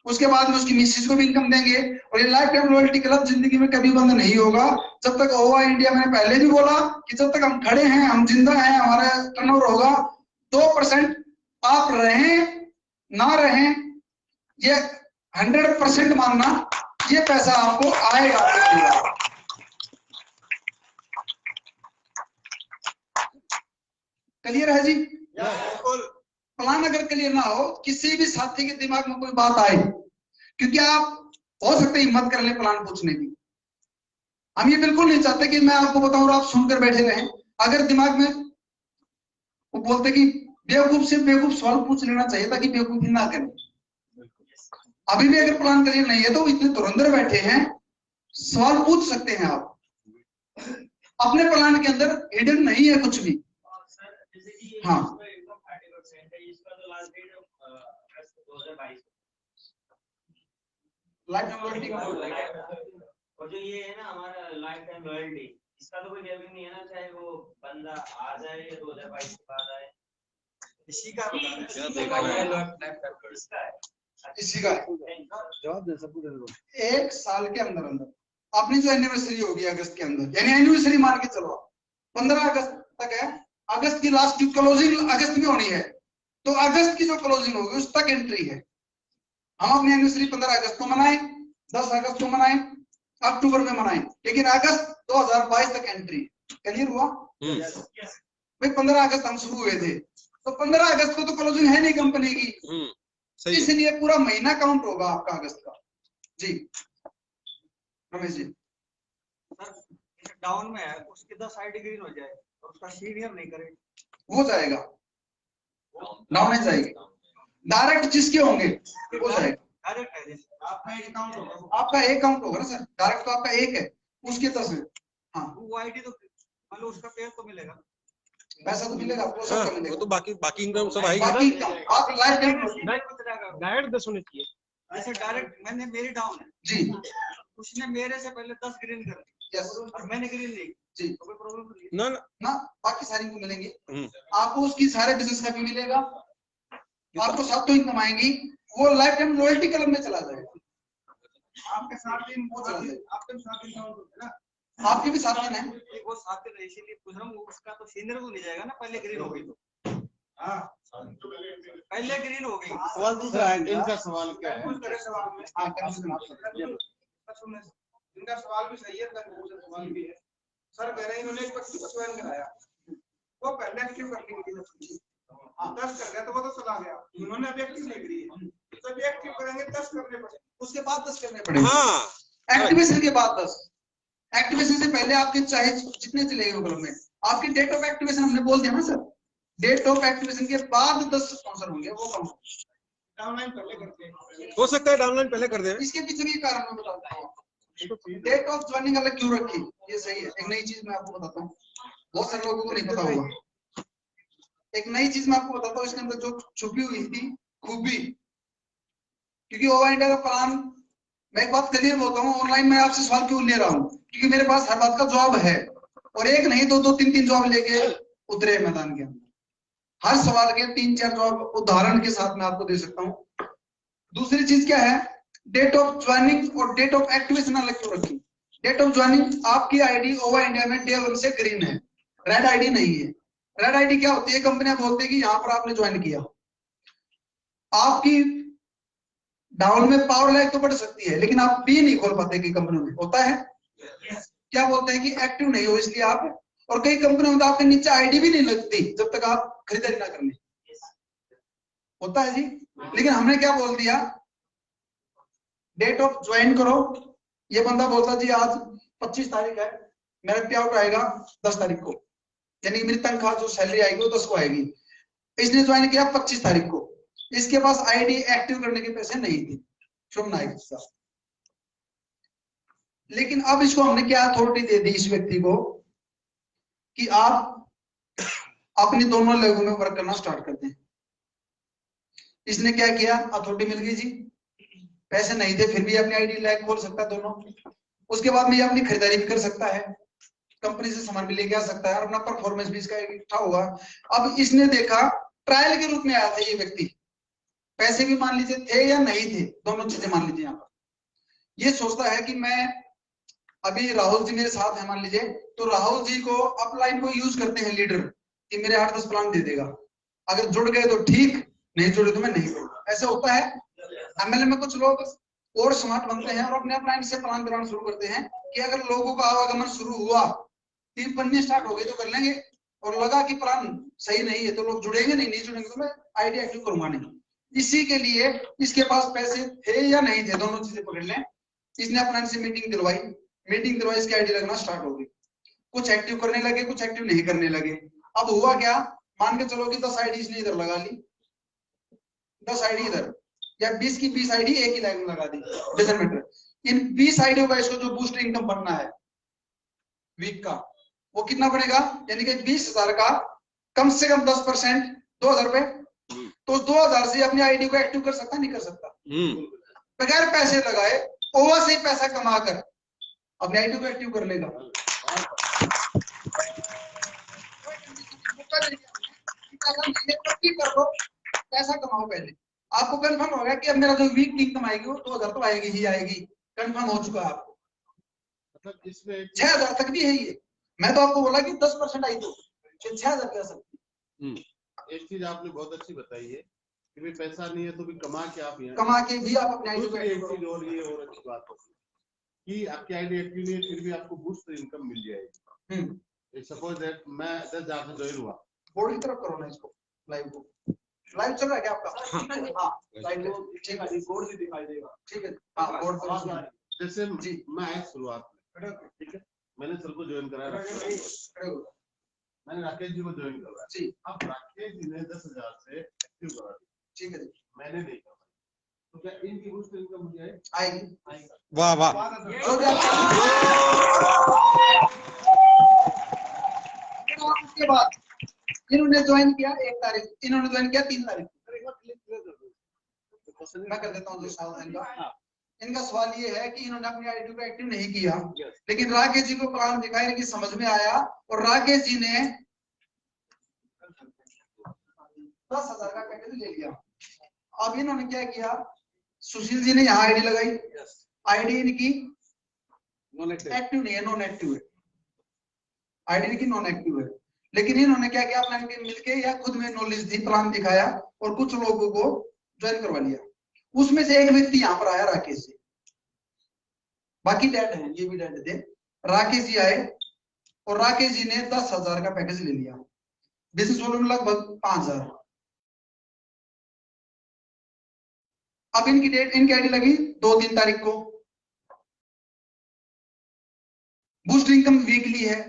उसके बाद में उसकी मिसेज को भी इनकम देंगे, और ये लाइफ टाइम लॉयल्टी क्लब जिंदगी में कभी बंद नहीं होगा जब तक ओवा इंडिया। मैंने पहले भी बोला कि जब तक हम खड़े हैं, हम जिंदा हैं, हमारा टर्नओवर होगा। 2% आप रहें ना रहें, ये 100% मानना, ये पैसा आपको आएगा। क्लियर है जी? प्लान अगर क्लियर ना हो, किसी भी साथी के दिमाग में कोई बात आए, क्योंकि आप हो सकते हैं हिम्मत कर ले प्लान पूछने की, हम ये बिल्कुल नहीं चाहते कि मैं आपको बताऊं और आप सुनकर बैठे रहें। अगर दिमाग में वो बोलते कि बेवकूफ से बेवकूफ सवाल पूछ लेना चाहिए ताकि बेवकूफी ना करें। अभी भी अगर प्लान क्लियर नहीं है तो इतने धुरंधर बैठे हैं, सवाल पूछ सकते हैं आप, अपने प्लान के अंदर हिडन नहीं है कुछ भी। हाँ, लाइफ टाइम लॉयल्टी और जो ये है ना हमारा लाइफ टाइम लॉयल्टी, इसका तो कोई गैपिंग नहीं है ना, चाहे वो बंदा आ जाए या 2022 के बाद आए, इसी का बता रहे क्या हैं। देख रहे हैं? इसी का है। जवाब दे सबको दे दो। 1 साल के अंदर अंदर अपनी जो एनिवर्सरी होगी अगस्त के अंदर, यानी एनिवर्सरी मान के चलो 15 अगस्त तक है, अगस्त की लास्ट की क्लोजिंग अगस्त में होनी है, तो अगस्त की जो क्लोजिंग होगी उस तक एंट्री है। हम अपनी एनिवर्सरी 15 अगस्त को मनाएं, 10 अगस्त को मनाएं, अक्टूबर में मनाएं, लेकिन अगस्त 2022 तक एंट्री। क्लियर हुआ भाई? 15 अगस्त हम शुरू हुए थे, तो 15 अगस्त को तो क्लोजिंग है नहीं कंपनी की, सही है। इसलिए पूरा महीना काउंट होगा आपका अगस्त का। जी रमेश जी। सर डाउन में है, उसके 10 आईडी ग्रीन हो जाए और उसका सीनियर नहीं करे, हो जाएगा, डाउन नहीं जाएगी, डायरेक्ट जिसके होंगे हो जाएगा। डायरेक्ट है जैसे आपका एक अकाउंट होगा, आपका एक काउंट होगा ना सर, डायरेक्ट तो आपका एक है, उसके 10 है। हाँ वो आईडी तो मतलब उसका पेयर तो मिलेगा, पैसा तो मिलेगा आपको, हाँ, सब वो मिलेगा। तो बाकी इनकम सब आएगी ना। बाकी आप लाइफ टाइम डायरेक्ट 10 होने चाहिए। जैसे डायरेक्ट मैंने मेरी डाउन है, जी उसने मेरे से पहले 10 ग्रीन कर दी यस और मैंने ग्रीन ली, जी तो कोई प्रॉब्लम नहीं है। ना ना ना, बाकी सारी को मिलेंगे, हम्म, आपको उसकी सारे बिजनेस का भी मिलेगा, आपको सब तो इनकम आएंगी, वो लाइफ टाइम लॉयल्टी क्लब में चला जाएगा। आपके साथ दिन वो चला जाएगा, आपके साथ दिन काउंट होता है ना, आपके भी साथ में है। वो साथ में इसीलिए पूछ रहा हूँ, उसका तो सीनियर तो नहीं जाएगा ना, पहले ग्रीन हो गई तो। हाँ पहले ग्रीन हो गई। सवाल दूसरा है, इनका सवाल क्या है? कुछ करे सवाल में। हाँ, कंफ्यूजन आप इनका सवाल भी सही है, सवाल भी है। सर कह रहे हैं इन्होंने एक व्यक्ति को स्वयं कराया, वो पहले एक्टिव करने की थी, 10 कर गया तो वो तो चला गया, उन्होंने अभी एक्टिव नहीं करी है, तो अभी एक्टिव करेंगे 10 करने पड़ेंगे, उसके बाद 10 करने पड़ेंगे। हाँ एक्टिवेशन के बाद 10, एक्टिवेशन से पहले आपके चाहे जितने चलेंगे वो क्लब में, आपकी डेट ऑफ एक्टिवेशन हमने बोल दिया ना सर, डेट ऑफ एक्टिवेशन के बाद 10 स्पॉन्सर होंगे, वो कम ऑनलाइन पहले करते हैं। हो सकता है डाउनलाइन पहले कर दे। इसके पीछे भी कारण मैं बताता हूँ। डेट ऑफ ज्वाइनिंग अलग क्यों रखी, ये सही है। एक नई चीज मैं आपको बताता हूँ, बहुत सारे लोगों को नहीं पता होगा। एक नई चीज मैं आपको बताता हूँ, इसके अंदर जो छुपी हुई थी खूबी, क्योंकि ओवर इंडिया का प्लान, मैं एक बात क्लियर बोलता हूँ, ऑनलाइन में आपसे सवाल क्यों ले रहा हूँ, क्योंकि मेरे पास हर बात का जवाब है, और एक नहीं दो दो तीन तीन जवाब लेके उतरे मैदान के अंदर। हर सवाल के 3-4 जवाब उदाहरण के साथ मैं आपको दे सकता हूँ। दूसरी चीज क्या है, डेट ऑफ ज्वाइनिंग और डेट ऑफ एक्टिवेशन अलग क्यों रखी। डेट ऑफ ज्वाइनिंग आपकी आईडी ओवर इंडिया में डे 1 से ग्रीन है, रेड आईडी नहीं है। रेड आईडी क्या होती है, कंपनियां बोलती है कि यहाँ पर आपने ज्वाइन किया, आपकी डाउन में पावर लैग तो बढ़ सकती है, लेकिन आप भी नहीं खोल पाते कि कंपनी में होता है क्या बोलते हैं कि एक्टिव नहीं हो, इसलिए आप, और कई कंपनियों में तो आपके नीचे आईडी भी नहीं लगती जब तक आप खरीदारी ना कर ले, होता है जी। लेकिन हमने क्या बोल दिया, डेट ऑफ ज्वाइन करो। ये बंदा बोलता जी आज 25 तारीख है, मेरा पे आउट आएगा 10 तारीख को, यानी मेरी तनख्वाह जो सैलरी आएगी वो 10 को आएगी। इसने ज्वाइन किया 25 तारीख को, इसके पास आईडी एक्टिव करने के पैसे नहीं थे, शुभ नायक साहब। लेकिन अब इसको हमने क्या अथॉरिटी दे दी इस व्यक्ति को कि आप अपनी दोनों लेगों में वर्क करना स्टार्ट कर दें। इसने क्या किया, अथॉरिटी मिल गई जी, पैसे नहीं थे फिर भी अपनी आईडी लैग खोल सकता है दोनों। उसके बाद में ये अपनी खरीदारी भी कर सकता है, कंपनी से सामान भी लेके आ सकता है, और अपना परफॉर्मेंस भी इसका इकट्ठा होगा। अब इसने देखा, ट्रायल के रूप में आया था ये व्यक्ति, पैसे भी मान लीजिए थे या नहीं थे, दोनों चीजें मान लीजिए। यहाँ पर ये सोचता है कि मैं, अभी राहुल जी मेरे साथ है मान लीजिए, तो राहुल जी को अपलाइन को यूज करते हैं लीडर कि मेरे 8-10 प्लान दे देगा, अगर जुड़ गए तो ठीक, नहीं जुड़े तो मैं नहीं करूंगा। ऐसा होता है। एमएलए में कुछ लोग और स्मार्ट बनते हैं और अपने अपलाइन से प्लान कराना शुरू करते हैं कि अगर लोगों का आवागमन शुरू हुआ, 3 बनने स्टार्ट हो गए तो कर लेंगे, और लगा कि प्लान सही नहीं है तो लोग जुड़ेंगे नहीं जुड़ेंगे तो मैं आईडी एक्टिव करूंगा नहीं। इसी के लिए इसके पास पैसे थे या नहीं थे, दोनों चीजें पकड़ लें। इसने अपलाइन से मीटिंग दिलवाई, इसकी आईडी लगना स्टार्ट हो गई, कुछ एक्टिव करने लगे, कुछ एक्टिव नहीं करने लगे। अब हुआ क्या, मान के चलो कि 10 आईडी इसने इधर लगा ली, 10 आईडी इधर, या 20 की 20 आईडी एक ही लाइन में लगा दी, डजंट मैटर। इन 20 आईडियों का इसको जो बूस्ट इनकम बनना है वीक का, वो कितना बनेगा, यानी कि 20,000 का कम से कम 10%, 2,000 रुपए। तो 2,000 से अपनी आईडी को एक्टिव कर सकता नहीं कर सकता, बगैर पैसे लगाए ओवर से ही पैसा कमा कर अपनी आईडी को एक्टिव कर लेगा। पैसा नहीं है तब भी कर दो, पैसा कमाओ पहले। आपको कंफर्म होगा कि अब मेरा जो वीक की इनकम आएगी वो 2000 तो आएगी ही आएगी, कंफर्म हो चुका है आपको। मतलब इसमें 6000 तक भी है ये। मैं तो आपको बोला कि 10% आई तो 6000 कह सकती। एक चीज आपने बहुत अच्छी बताई है कि भाई पैसा नहीं है तो भी कमा के आप यहाँ कमा के भी आप अपने आईडी दूसरी एक पे चीज और ये और अच्छी बात होगी कि आपकी आईडी एक्टिव नहीं है फिर भी आपको बूस्ट इनकम मिल जाएगी। सपोज दैट मैं 10,000 से ज्वाइन हुआ, बोर्ड की तरफ करो ना इसको, लाइव को। लाइव चल रहा है क्या आपका? हाँ लाइव ठीक है, बोर्ड भी दिखाई देगा। ठीक है हाँ बोर्ड पर जैसे जी मैं आया शुरुआत में, ठीक है, मैंने सर को ज्वाइन कराया, मैंने राकेश जी को ज्वाइन करवाया जी। अब राकेश जी ने 10,000 से एक्टिव करा दिया, ठीक है जी, मैंने नहीं करवाया, तो क्या इनकी बूस्ट इनकम मुझे आएगी। वाह वाह। जो भी उसके बाद इन्होंने ज्वाइन किया 1 तारीख, इन्होंने ज्वाइन किया 3 तारीख। मैं कर देता हूँ जो सवाल इनका सवाल ये है कि इन्होंने अपनी आईडी को एक्टिव नहीं किया, लेकिन राकेश जी को प्लान दिखाया, इनकी समझ में आया और राकेश जी ने 10,000 का पैकेज ले लिया। अब इन्होंने क्या किया, सुशील जी ने यहाँ आईडी लगाई, आईडी इनकी एक्टिव नहीं है, नॉन एक्टिव है, आईडी इनकी नॉन एक्टिव है, लेकिन इन्होंने क्या किया, प्लान के मिलके या खुद में नॉलेज दी, प्लान दिखाया और कुछ लोगों को ज्वाइन करवा लिया। उसमें से एक व्यक्ति यहाँ पर आया, राकेश जी, बाकी डेड है, ये भी डेड थे। राकेश जी आए और राकेश जी ने 10,000 का पैकेज ले लिया, बिजनेस वॉल्यूम लगभग 5,000। अब इनकी डेट, इनकी आईडी लगी 2-3 तारीख को, बूस्ट इनकम वीकली है,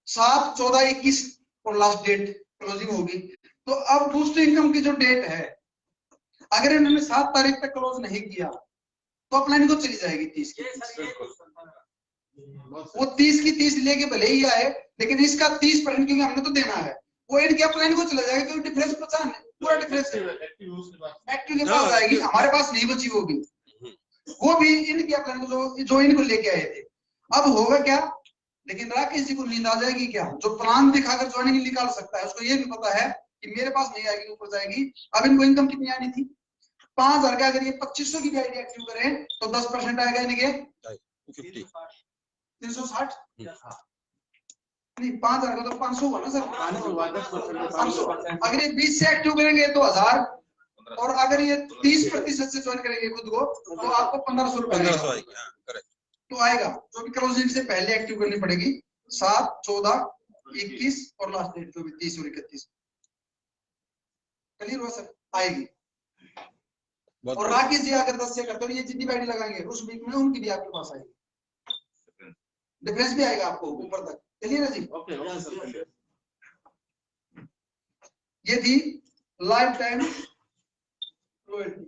7, 14, 21 और लास्ट डेट क्लोजिंग होगी। तो अब बूस्ट इनकम की जो डेट है, अगर इन्होंने 7 तारीख तक क्लोज नहीं किया तो अपलाइन को चली जाएगी 30 की। वो 30 की 30 लेके भले ही आए, लेकिन इसका 30% क्योंकि हमने तो देना है, वो इनके अपलाइन को चला जाएगा, क्योंकि डिफरेंस पहचान है, पूरा डिफरेंस एक्टिव के पास आएगी, हमारे पास नहीं बची होगी, वो भी इनकी अपलाइन को जो इनको लेके आए थे। अब होगा क्या, लेकिन राकेश जी को नींद आ जाएगी क्या, जो प्लान दिखाकर ज्वाइनिंग निकाल सकता है, उसको ये भी पता है कि मेरे पास नहीं आएगी, ऊपर जाएगी। अब इनको इनकम कितनी आनी थी, 5,000 का, अगर ये 2500 की भी आईडी एक्टिव करें तो 10% आएगा इनके 360 नहीं, 5,000 का तो 500 हुआ ना सर, 500। अगर ये 20 से एक्टिव करेंगे तो 1000, और अगर ये 30% से ज्वाइन करेंगे खुद को तो आपको 1500 रुपए तो आएगा, जो भी क्लोजिंग से पहले एक्टिव करनी पड़ेगी, 7, 14, 21 और लास्ट डेट जो भी 30 और 31। क्लियर हुआ सर, आएगी। और राकेश जी अगर 10 से करते हो, ये जितनी आईडी लगाएंगे उस वीक में उनकी भी आपके पास आएगी, डिफरेंस भी आएगा आपको ऊपर तक। क्लियर है जी। ये थी लाइफ टाइम लॉयल्टी।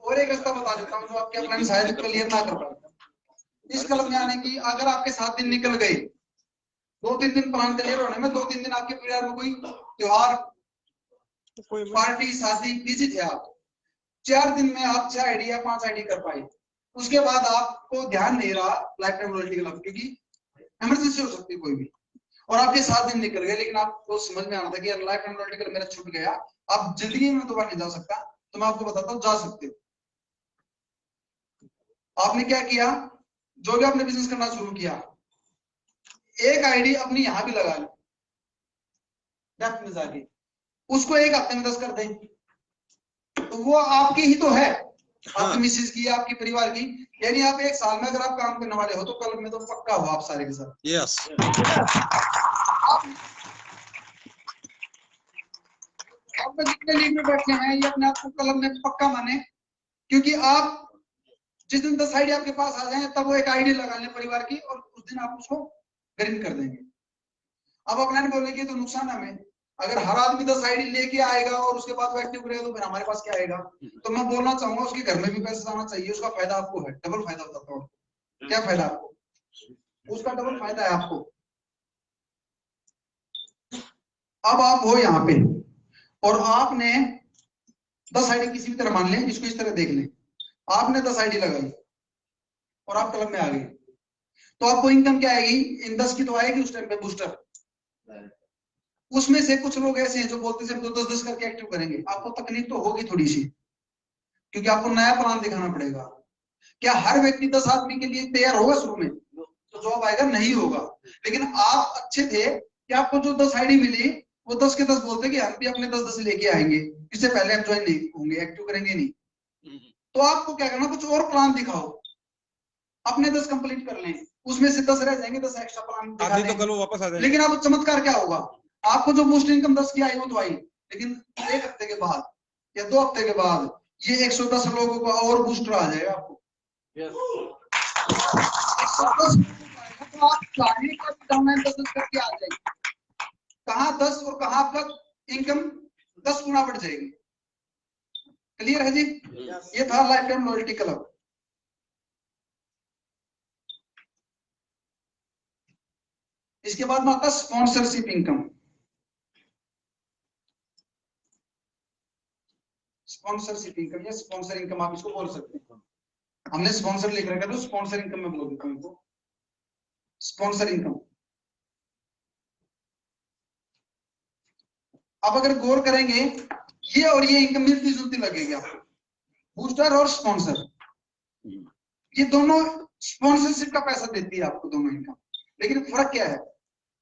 और एक रास्ता बता देता हूँ जो आपके अपना शायद क्लियर ना कर पाए इस क्लब में आने की। अगर आपके 7 दिन निकल गए, 2-3 दिन प्लान क्लियर होने में, 2-3 दिन आपके परिवार में कोई त्योहार, पार्टी, शादी, बिजी थे आप, 4 दिन में आप 6 आईडी या 5 आईडी कर पाए, उसके बाद आपको ध्यान नहीं रहा लाइफ टाइम लॉयल्टी क्लब, क्योंकि इमरजेंसी हो सकती है कोई भी, और आपके 7 दिन निकल गए, लेकिन आपको समझ में आना था कि यार लाइफ टाइम लॉयल्टी क्लब मेरा छूट गया, आप जिंदगी में दोबारा नहीं जा सकता, तो मैं आपको बताता हूँ जा सकते हो। आपने क्या किया, जो भी आपने बिजनेस करना शुरू किया, एक आईडी अपनी यहां भी लगा ली, लेफ्ट में जाके उसको 1 हफ्ते में 10 कर दें, तो वो आपकी ही तो है, आपकी मिसेज की, आपकी परिवार की, यानी आप 1 साल में अगर आप काम करने वाले हो तो कल में तो पक्का हो आप सारे के साथ। यस। आप जितने लीग में बैठे हैं ये अपने आप को क्लब में पक्का माने, क्योंकि आप जिस दिन 10 आईडी आपके पास आ जाए तब वो 1 आईडी लगा लें परिवार की, और उस दिन आप उसको ग्रीन कर देंगे। अब अपने बोलने की तो नुकसान हमें, अगर हर आदमी 10 आईडी लेके आएगा और उसके बाद वो एक्टिव करेगा तो फिर हमारे पास क्या आएगा। तो मैं बोलना चाहूंगा उसके घर में भी पैसा जाना चाहिए, उसका फायदा आपको है, डबल फायदा बताता हूँ। क्या फायदा आपको, उसका डबल फायदा है आपको। अब आप हो यहाँ पे और आपने 10 आईडी किसी भी तरह मान लें, इसको इस तरह देख लें, आपने 10 आईडी लगाई और आप क्लब में आ गए, तो आपको इनकम क्या आएगी, इन 10 की तो आएगी उस टाइम पे बूस्टर, उसमें से कुछ लोग ऐसे हैं जो बोलते हैं हम तो 10-10 करके एक्टिव करेंगे। आपको तकलीफ तो होगी थोड़ी सी, क्योंकि आपको नया प्लान दिखाना पड़ेगा। क्या हर व्यक्ति 10 आदमी के लिए तैयार होगा शुरू में? तो जॉब आएगा नहीं होगा। लेकिन आप अच्छे थे कि आपको जो 10 आईडी मिली वो 10 के 10 बोलते कि हम भी अपने 10-10 लेके आएंगे, इससे पहले हम ज्वाइन नहीं होंगे, एक्टिव करेंगे नहीं। तो आपको क्या करना, कुछ और प्लान दिखाओ, अपने 10 कंप्लीट कर लें, उसमें से 10 रह जाएंगे, 10 एक्स्ट्रा प्लान दिखा आधी तो दें। कल वो वापस आ जाएंगे। लेकिन अब चमत्कार क्या होगा, आपको जो बूस्ट इनकम 10 की आई वो तो आई, लेकिन 1 हफ्ते के बाद या 2 हफ्ते के बाद ये 110 लोगों का और बूस्टर आ जाएगा आपको। तो आप चाहे का डाउनलाइन 10 करके आ जाएगी, कहाँ 10 और कहाँ आपका इनकम 10 गुना बढ़ जाएगी। क्लियर है जी? ये था लाइफ टाइम लॉयल्टी क्लब। इसके बाद में आता है स्पॉन्सरशिप इनकम। स्पॉन्सरशिप इनकम या स्पॉन्सर इनकम आप इसको बोल सकते हैं। हमने स्पॉन्सर लिख रखा है तो स्पॉन्सर इनकम में बोल देता हूं इनको, स्पॉन्सर इनकम। अब अगर गौर करेंगे ये और ये इनकम मिलती जुलती लगेगी आपको, बूस्टर और स्पॉन्सर, ये दोनों स्पॉन्सरशिप का पैसा देती है आपको दोनों इनकम। लेकिन फर्क क्या है,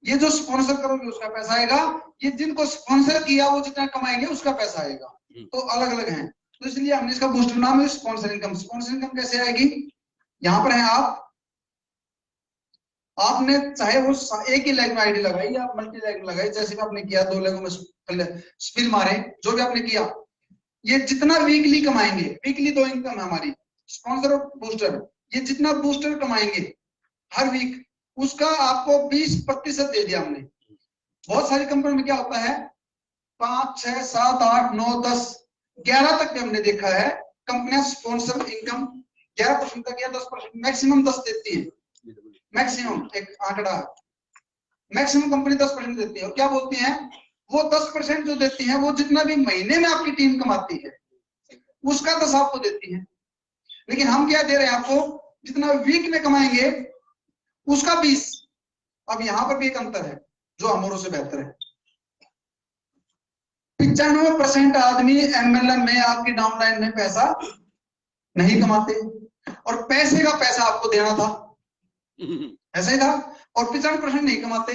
ये जो स्पॉन्सर करोगे उसका पैसा आएगा, ये जिनको स्पॉन्सर किया वो जितना कमाएंगे उसका पैसा आएगा, तो अलग अलग हैं। तो इसलिए हमने इसका बूस्टर नाम है स्पॉन्सर इनकम। स्पॉन्सर इनकम कैसे आएगी, यहां पर है आपने चाहे वो एक ही लेग में आईडी लगाई या मल्टी लेग में लगाई, जैसे भी आपने किया, 2 लेगों में स्पिन मारे, जो भी आपने किया, ये जितना वीकली कमाएंगे, वीकली 2 इनकम है हमारी, स्पॉन्सर और बूस्टर, ये जितना बूस्टर कमाएंगे हर वीक उसका आपको 20% दे दिया हमने। बहुत सारी कंपनी में क्या होता है 5, 6, 7, 8, 9, 10, 11 तक भी हमने देखा है कंपनियां स्पॉन्सर इनकम 11% तक या 10%, मैक्सिमम 10 देती है, मैक्सिमम एक आंकड़ा, मैक्सिमम कंपनी 10% देती है। और क्या बोलती हैं वो 10% जो देती है वो जितना भी महीने में आपकी टीम कमाती है उसका 10 आपको देती है। लेकिन हम क्या दे रहे हैं आपको, जितना वीक में कमाएंगे उसका 20। अब यहां पर भी एक अंतर है जो हमारों से बेहतर है। 95% आदमी एमएलएम में आपकी डाउनलाइन में पैसा नहीं कमाते, और पैसे का पैसा आपको देना था, ऐसा ही था, और 95% नहीं कमाते।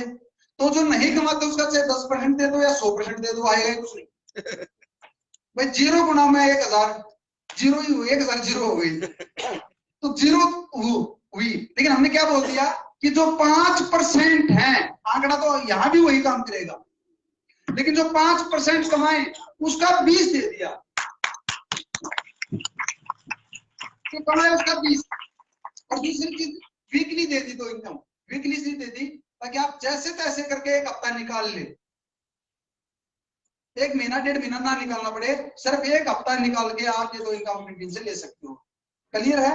तो जो नहीं कमाते उसका चाहे 10% दे दो या 100% दे दो, आएगा ही कुछ नहीं। भाई 0 गुना में 1000, 0 ही हुई, 1000 0 हो गई, तो 0 हुई। लेकिन हमने क्या बोल दिया कि जो 5% है, आंकड़ा तो यहां भी वही काम करेगा, लेकिन जो 5% कमाए उसका 20 दे दिया, तो कमाए उसका 20। और दूसरी चीज वीकली दे दी, तो इनकम वीकली से दे दी ताकि आप जैसे तैसे करके एक हफ्ता निकाल ले, 1 महीना 1.5 महीना ना निकालना पड़े, सिर्फ एक हफ्ता निकाल के आप ये 2 इनकम अपनी टीम से ले सकते हो। क्लियर है?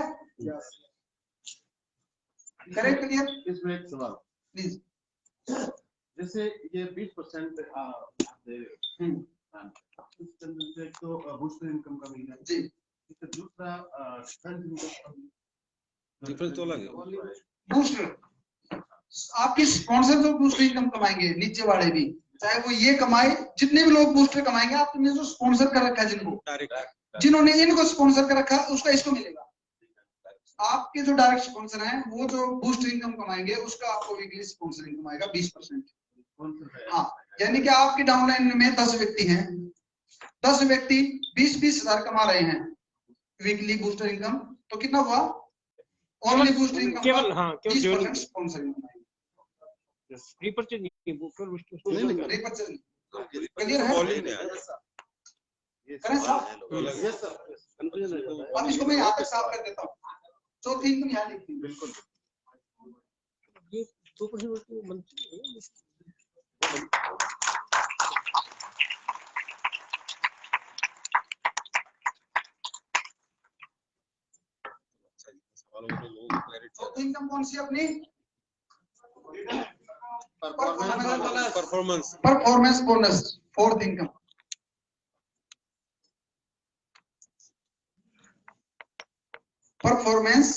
करें क्लियर? इसमें एक सवाल प्लीज। जैसे ये 20% तो बूस्टर इनकम का मिल जी, दूसरा डिफरेंस तो अलग है। बूस्टर आपकी स्पॉन्सर जो बूस्टर इनकम कमाएंगे, नीचे वाले भी, चाहे वो ये कमाए, जितने भी लोग बूस्टर कमाएंगे, आपने जो स्पॉन्सर कर रखा है, जिन्होंने इनको स्पॉन्सर कर रखा उसका इसको मिलेगा। आपके जो डायरेक्ट स्पॉन्सर हैं वो जो बूस्ट इनकम कमाएंगे उसका आपको वीकली स्पॉन्सर इनकम आएगा 20%। हाँ, यानी कि आपकी डाउनलाइन में 10 व्यक्ति हैं, 10 व्यक्ति 20-20 हजार कमा रहे हैं वीकली बूस्टर इनकम, तो कितना हुआ, ओनली बूस्टर इनकम केवल, हाँ, केवल 20% स्पॉन्सर इनकम आएगी। रिपर्चेज नहीं, बूस्टर रिपर्चेज क्लियर है? करें साहब, अब इसको मैं यहाँ तक साफ कर देता हूँ, चौथी इनकम यहाँ लिखी है। बिल्कुल ये 2% बनती है। चौथी इनकम कौन सी अपनी? Performance bonus, fourth income. Performance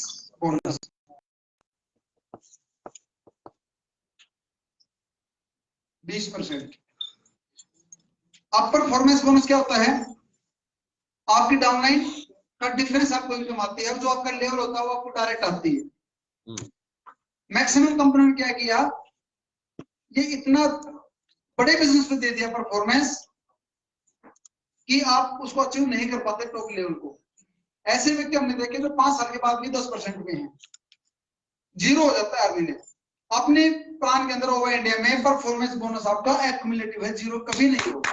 bonus, 20%। अब परफॉर्मेंस बोनस क्या होता है? आपकी डाउनलाइन का डिफरेंस आपको इनकम आती है, जो आपका लेवल होता है वो आपको डायरेक्ट आती है। मैक्सिमम कंपनी ने क्या किया, ये इतना बड़े बिजनेस पे दे दिया परफॉर्मेंस कि आप उसको अचीव नहीं कर पाते टॉप लेवल को। ऐसे व्यक्ति हमने देखे जो 5 साल के बाद भी 10% में है, जीरो हो जाता है आदमी ने। अपने प्लान के अंदर ओवर इंडिया में परफॉर्मेंस बोनस आपका एक्युमुलेटिव है, जीरो कभी नहीं होगा।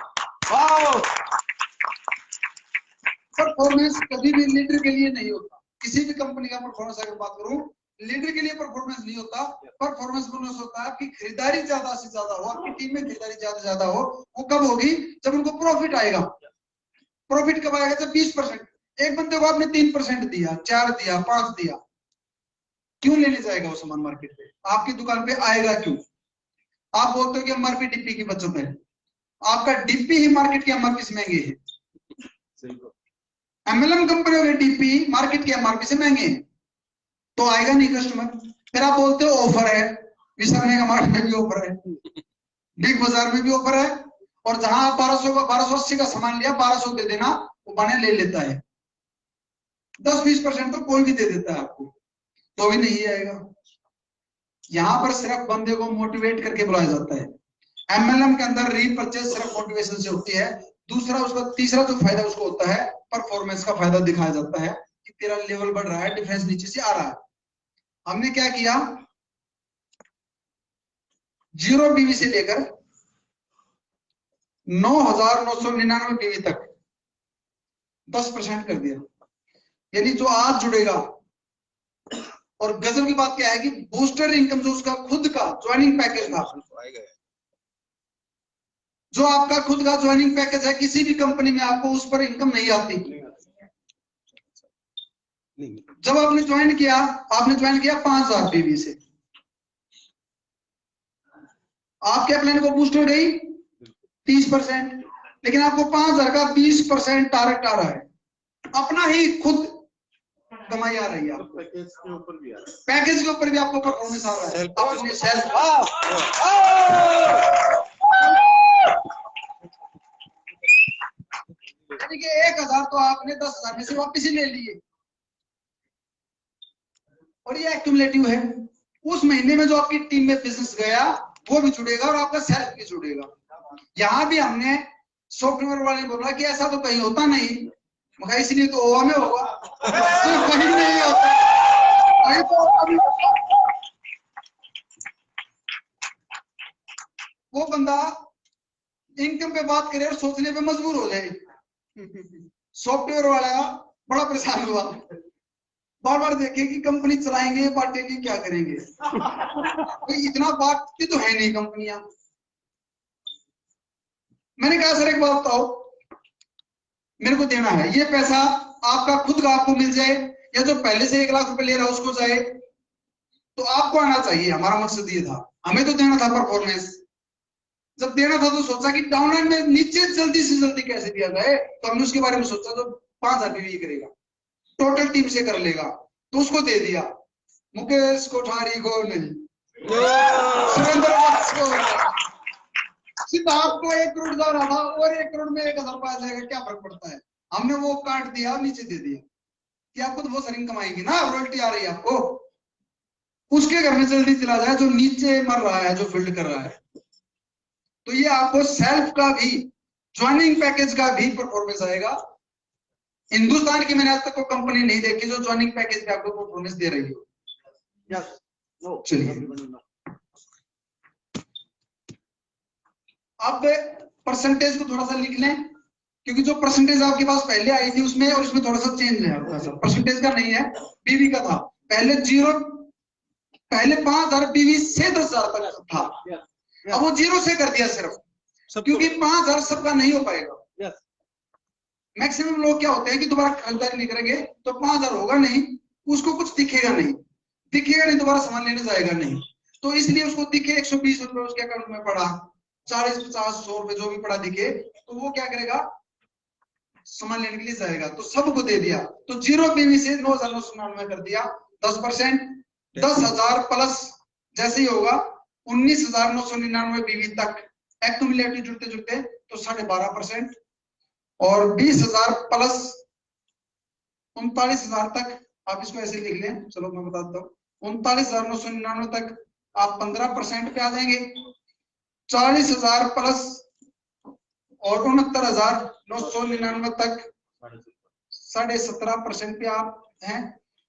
परफॉर्मेंस कभी भी लीडर के लिए नहीं होता। किसी भी कंपनी का परफॉर्मेंस अगर बात करूं, लीडर के लिए परफॉर्मेंस नहीं होता। परफॉर्मेंस बोनस होता है आपकी खरीदारी ज्यादा से ज्यादा हो, आपकी टीम में खरीदारी ज्यादा से ज्यादा हो। वो कब होगी? जब उनको प्रॉफिट आएगा। प्रॉफिट कब आएगा? जब 20%। एक बंदे को आपने 3% दिया, 4 दिया, 5 दिया, क्यों लेने जाएगा वो सामान मार्केट पे? आपकी दुकान पे आएगा क्यों? आप बोलते हो कि एमआरपी डीपी की बचत है, आपका डीपी ही मार्केट की एमआरपी से महंगे है। एमएलएम कंपनियों के डीपी मार्केट के एमआरपी से महंगे हैं, तो आएगा नहीं कस्टमर। फिर आप बोलते हो ऑफर है, विशाल मेगा मार्ट में भी ऑफर है, बिग बाजार में भी ऑफर है, और जहां आप 1280 का सामान लिया 1200 दे देना, वो बने ले लेता है। 10-20% तो कोई भी दे देता है आपको, तो भी नहीं आएगा। यहां पर सिर्फ बंदे को मोटिवेट करके बुलाया जाता है। एमएलएम के अंदर रीपर्चेज सिर्फ मोटिवेशन से होती है। दूसरा उसका तीसरा जो फायदा उसको होता है, परफॉर्मेंस का फायदा दिखाया जाता है कि तेरा लेवल बढ़ रहा है, डिफरेंस नीचे से आ रहा है। हमने क्या किया, 0 बीवी से लेकर 9,999 बीवी तक 10% कर दिया। यानी जो आज जुड़ेगा, और गजब की बात क्या है कि बूस्टर इनकम जो उसका खुद का ज्वाइनिंग पैकेज था, जो आपका खुद का ज्वाइनिंग पैकेज है, किसी भी कंपनी में आपको उस पर इनकम नहीं आती। जब आपने ज्वाइन किया, आपने ज्वाइन किया 5,000 बीवी से, आपके प्लान को बूस्ट हो गई 30%, लेकिन आपको 5,000 का 20% डायरेक्ट आ रहा है, अपना ही खुद कमाई आ रही है। पैकेज के ऊपर भी आ रहा है, पैकेज के ऊपर भी आपको परफॉर्मेंस आ रहा है। अपने सेल्फ यानी कि 1,000 तो आपने 10,000 में से वापिस ही ले लिए, और ये एक्युमुलेटिव है। उस महीने में जो आपकी टीम में बिजनेस गया वो भी जुड़ेगा और आपका सेल्फ भी जुड़ेगा। यहां भी हमने सॉफ्टवेयर वाले ने बोला कि ऐसा तो कहीं होता नहीं, मगर इसलिए तो ओवा में होगा, तो कहीं नहीं होता, कहीं तो कभी वो बंदा इनकम पे बात करे और सोचने पे मजबूर हो जाए। सॉफ्टवेयर वाला बड़ा परेशान हुआ, बार बार देखे कि कंपनी चलाएंगे, बांटेंगे, क्या करेंगे। तो इतना बांटती तो है नहीं कंपनियां। मैंने कहा सर एक बात बताओ, मेरे को देना है ये पैसा, आपका खुद का आपको मिल जाए, या जो पहले से 1 लाख रुपए ले रहा है उसको जाए, तो आपको आना चाहिए। हमारा मकसद ये था, हमें तो देना था परफॉर्मेंस। जब देना था तो सोचा कि डाउनलाइन में नीचे जल्दी से जल्दी कैसे दिया जाए, तो हमने उसके बारे में सोचा। तो 5,000 बीवी करेगा, टोटल टीम से कर लेगा, तो उसको दे दिया। मुकेश कोठारी को नहीं, सुरेंद्र वत्स को, सिद्धार्थ को 1 करोड़ जा रहा था और 1 करोड़ में 1,000 रुपया जाएगा, क्या फर्क पड़ता है। हमने वो काट दिया, नीचे दे दिया कि आपको तो वो सरिंग कमाएगी ना, रॉयल्टी आ रही है आपको, उसके घर में जल्दी चला जाए जो नीचे मर रहा है, जो फील्ड कर रहा है। तो ये आपको सेल्फ का भी, ज्वाइनिंग पैकेज का भी परफॉर्मेंस आएगा। हिंदुस्तान की मैंने आज तक कोई कंपनी नहीं देखी जो ज्वाइनिंग पैकेज पे आपको परफॉर्मेंस दे रही हो। चलिए अब परसेंटेज को थोड़ा सा लिख लें, क्योंकि जो परसेंटेज आपके पास पहले आई थी उसमें और इसमें थोड़ा सा चेंज है। थोड़ा सा परसेंटेज का नहीं है, बीवी का था। पहले 5,000 बीवी से 10,000 तक था, अब वो 0 से कर दिया सिर्फ, क्योंकि 5,000 सबका नहीं हो पाएगा। मैक्सिमम लोग क्या होते हैं कि दोबारा खरीदारी नहीं करेंगे तो 5,000 होगा नहीं, उसको कुछ दिखेगा नहीं, दोबारा सामान लेने जाएगा नहीं। तो इसलिए उसको दिखे 120 रुपए उसके अकाउंट में पड़ा, 40, 50, 100 रुपए जो भी पड़ा दिखे, तो वो क्या करेगा, सामान लेने के लिए जाएगा। तो सबको दे दिया। तो 0 बीवी से 9,999 कर दिया, 10%, 10,000 प्लस जैसे ही होगा 19,999 बीवी तक एक्यूमुलेटिव जुड़ते जुड़ते तो 12.5%, और 20,000 प्लस 39,000 तक आप इसको ऐसे लिख लें, चलो मैं बताता हूँ, 39,999 तक आप 15% पे आ जाएंगे। 40,000 प्लस और 69,999 तक 17.5% पे आप हैं,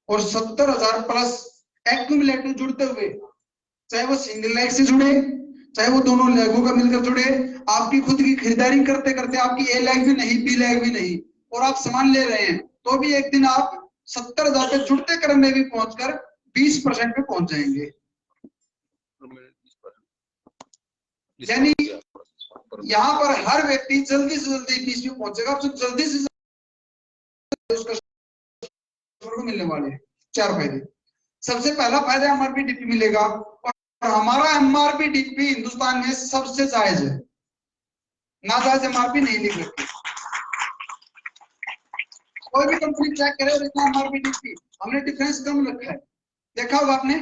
और 70,000 प्लस एक्यूमुलेटिव जुड़ते हुए, चाहे वो सिंगल लेग से जुड़े चाहे वो दोनों लेगों का मिलकर जुड़े, आपकी खुद की खरीदारी करते करते आपकी ए लेग भी नहीं बी लेग भी नहीं और आप सामान ले रहे हैं, तो भी एक दिन आप 70,000 पे जुड़ते क्रम में भी पहुंचकर 20% पे पहुंच जाएंगे। यानी यहाँ पर हर व्यक्ति जल्दी से जल्दी 20 पे पहुंचेगा, तो जल्दी से जल्दी उसका को मिलने वाले 4 फायदे। सबसे पहला फायदा एमआरपी डीपी मिलेगा, और हमारा एमआरपी डीपी हिंदुस्तान में सबसे जायज है, नाजायज एमआरपी नहीं लिख रखी। कोई भी कंपनी चेक करे और इतना एमआरपी डीपी हमने डिफरेंस कम रखा है, देखा होगा आपने।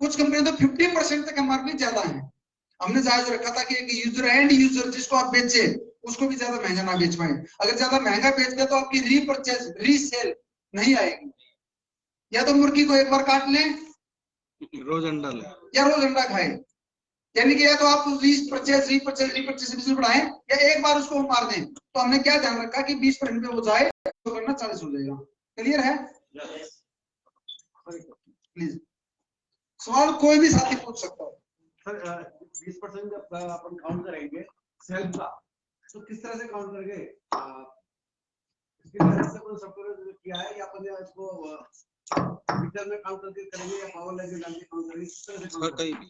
कुछ कंपनी तो 50% तक एमआरपी ज्यादा है, हमने जायज रखा था कि एक यूजर एंड यूजर जिसको आप बेचे उसको भी ज्यादा महंगा ना बेच पाए। अगर ज्यादा महंगा बेच गया तो आपकी रीपरचेज रीसेल नहीं आएगी। या तो मुर्गी को एक बार काट लें, रोज अंडा ले, या रोज अंडा खाए, यानी कि या तो आप रीपरचेज बढ़ाएं या एक बार उसको मार दें। तो हमने क्या ध्यान रखा कि 20% पे हो जाए तो करना 40 हो जाएगा। क्लियर है? प्लीज सवाल कोई भी साथी पूछ सकता है। सर 20% जब अपन काउंट करेंगे सेल्फ का, तो किस तरह से काउंट करेंगे? इसकी तरह से कोई सॉफ्टवेयर किया है या अपन इसको मीटर में काउंट करके करेंगे या पावर लाइन में डाल के काउंट करेंगे? किस तरह से काउंट कहीं भी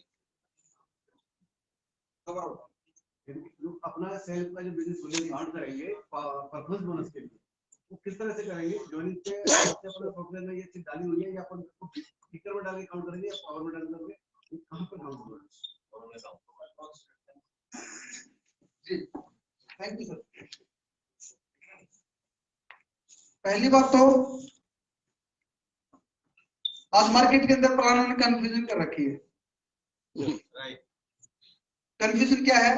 अपना सेल्फ का जो बिजनेस खोले काउंट करेंगे परफॉर्मेंस बोनस के लिए, वो किस तरह से करेंगे? जॉइनिंग पे अपने सॉफ्टवेयर में ये चीज डाली हुई है या अपन मीटर में डाल के काउंट करेंगे या पावर में डाल करके कहां पर काउंट होगा? जी थैंक यू सर। पहली बात तो आज मार्केट के अंदर प्लानों ने कंफ्यूजन कर रखी है। कंफ्यूजन क्या है?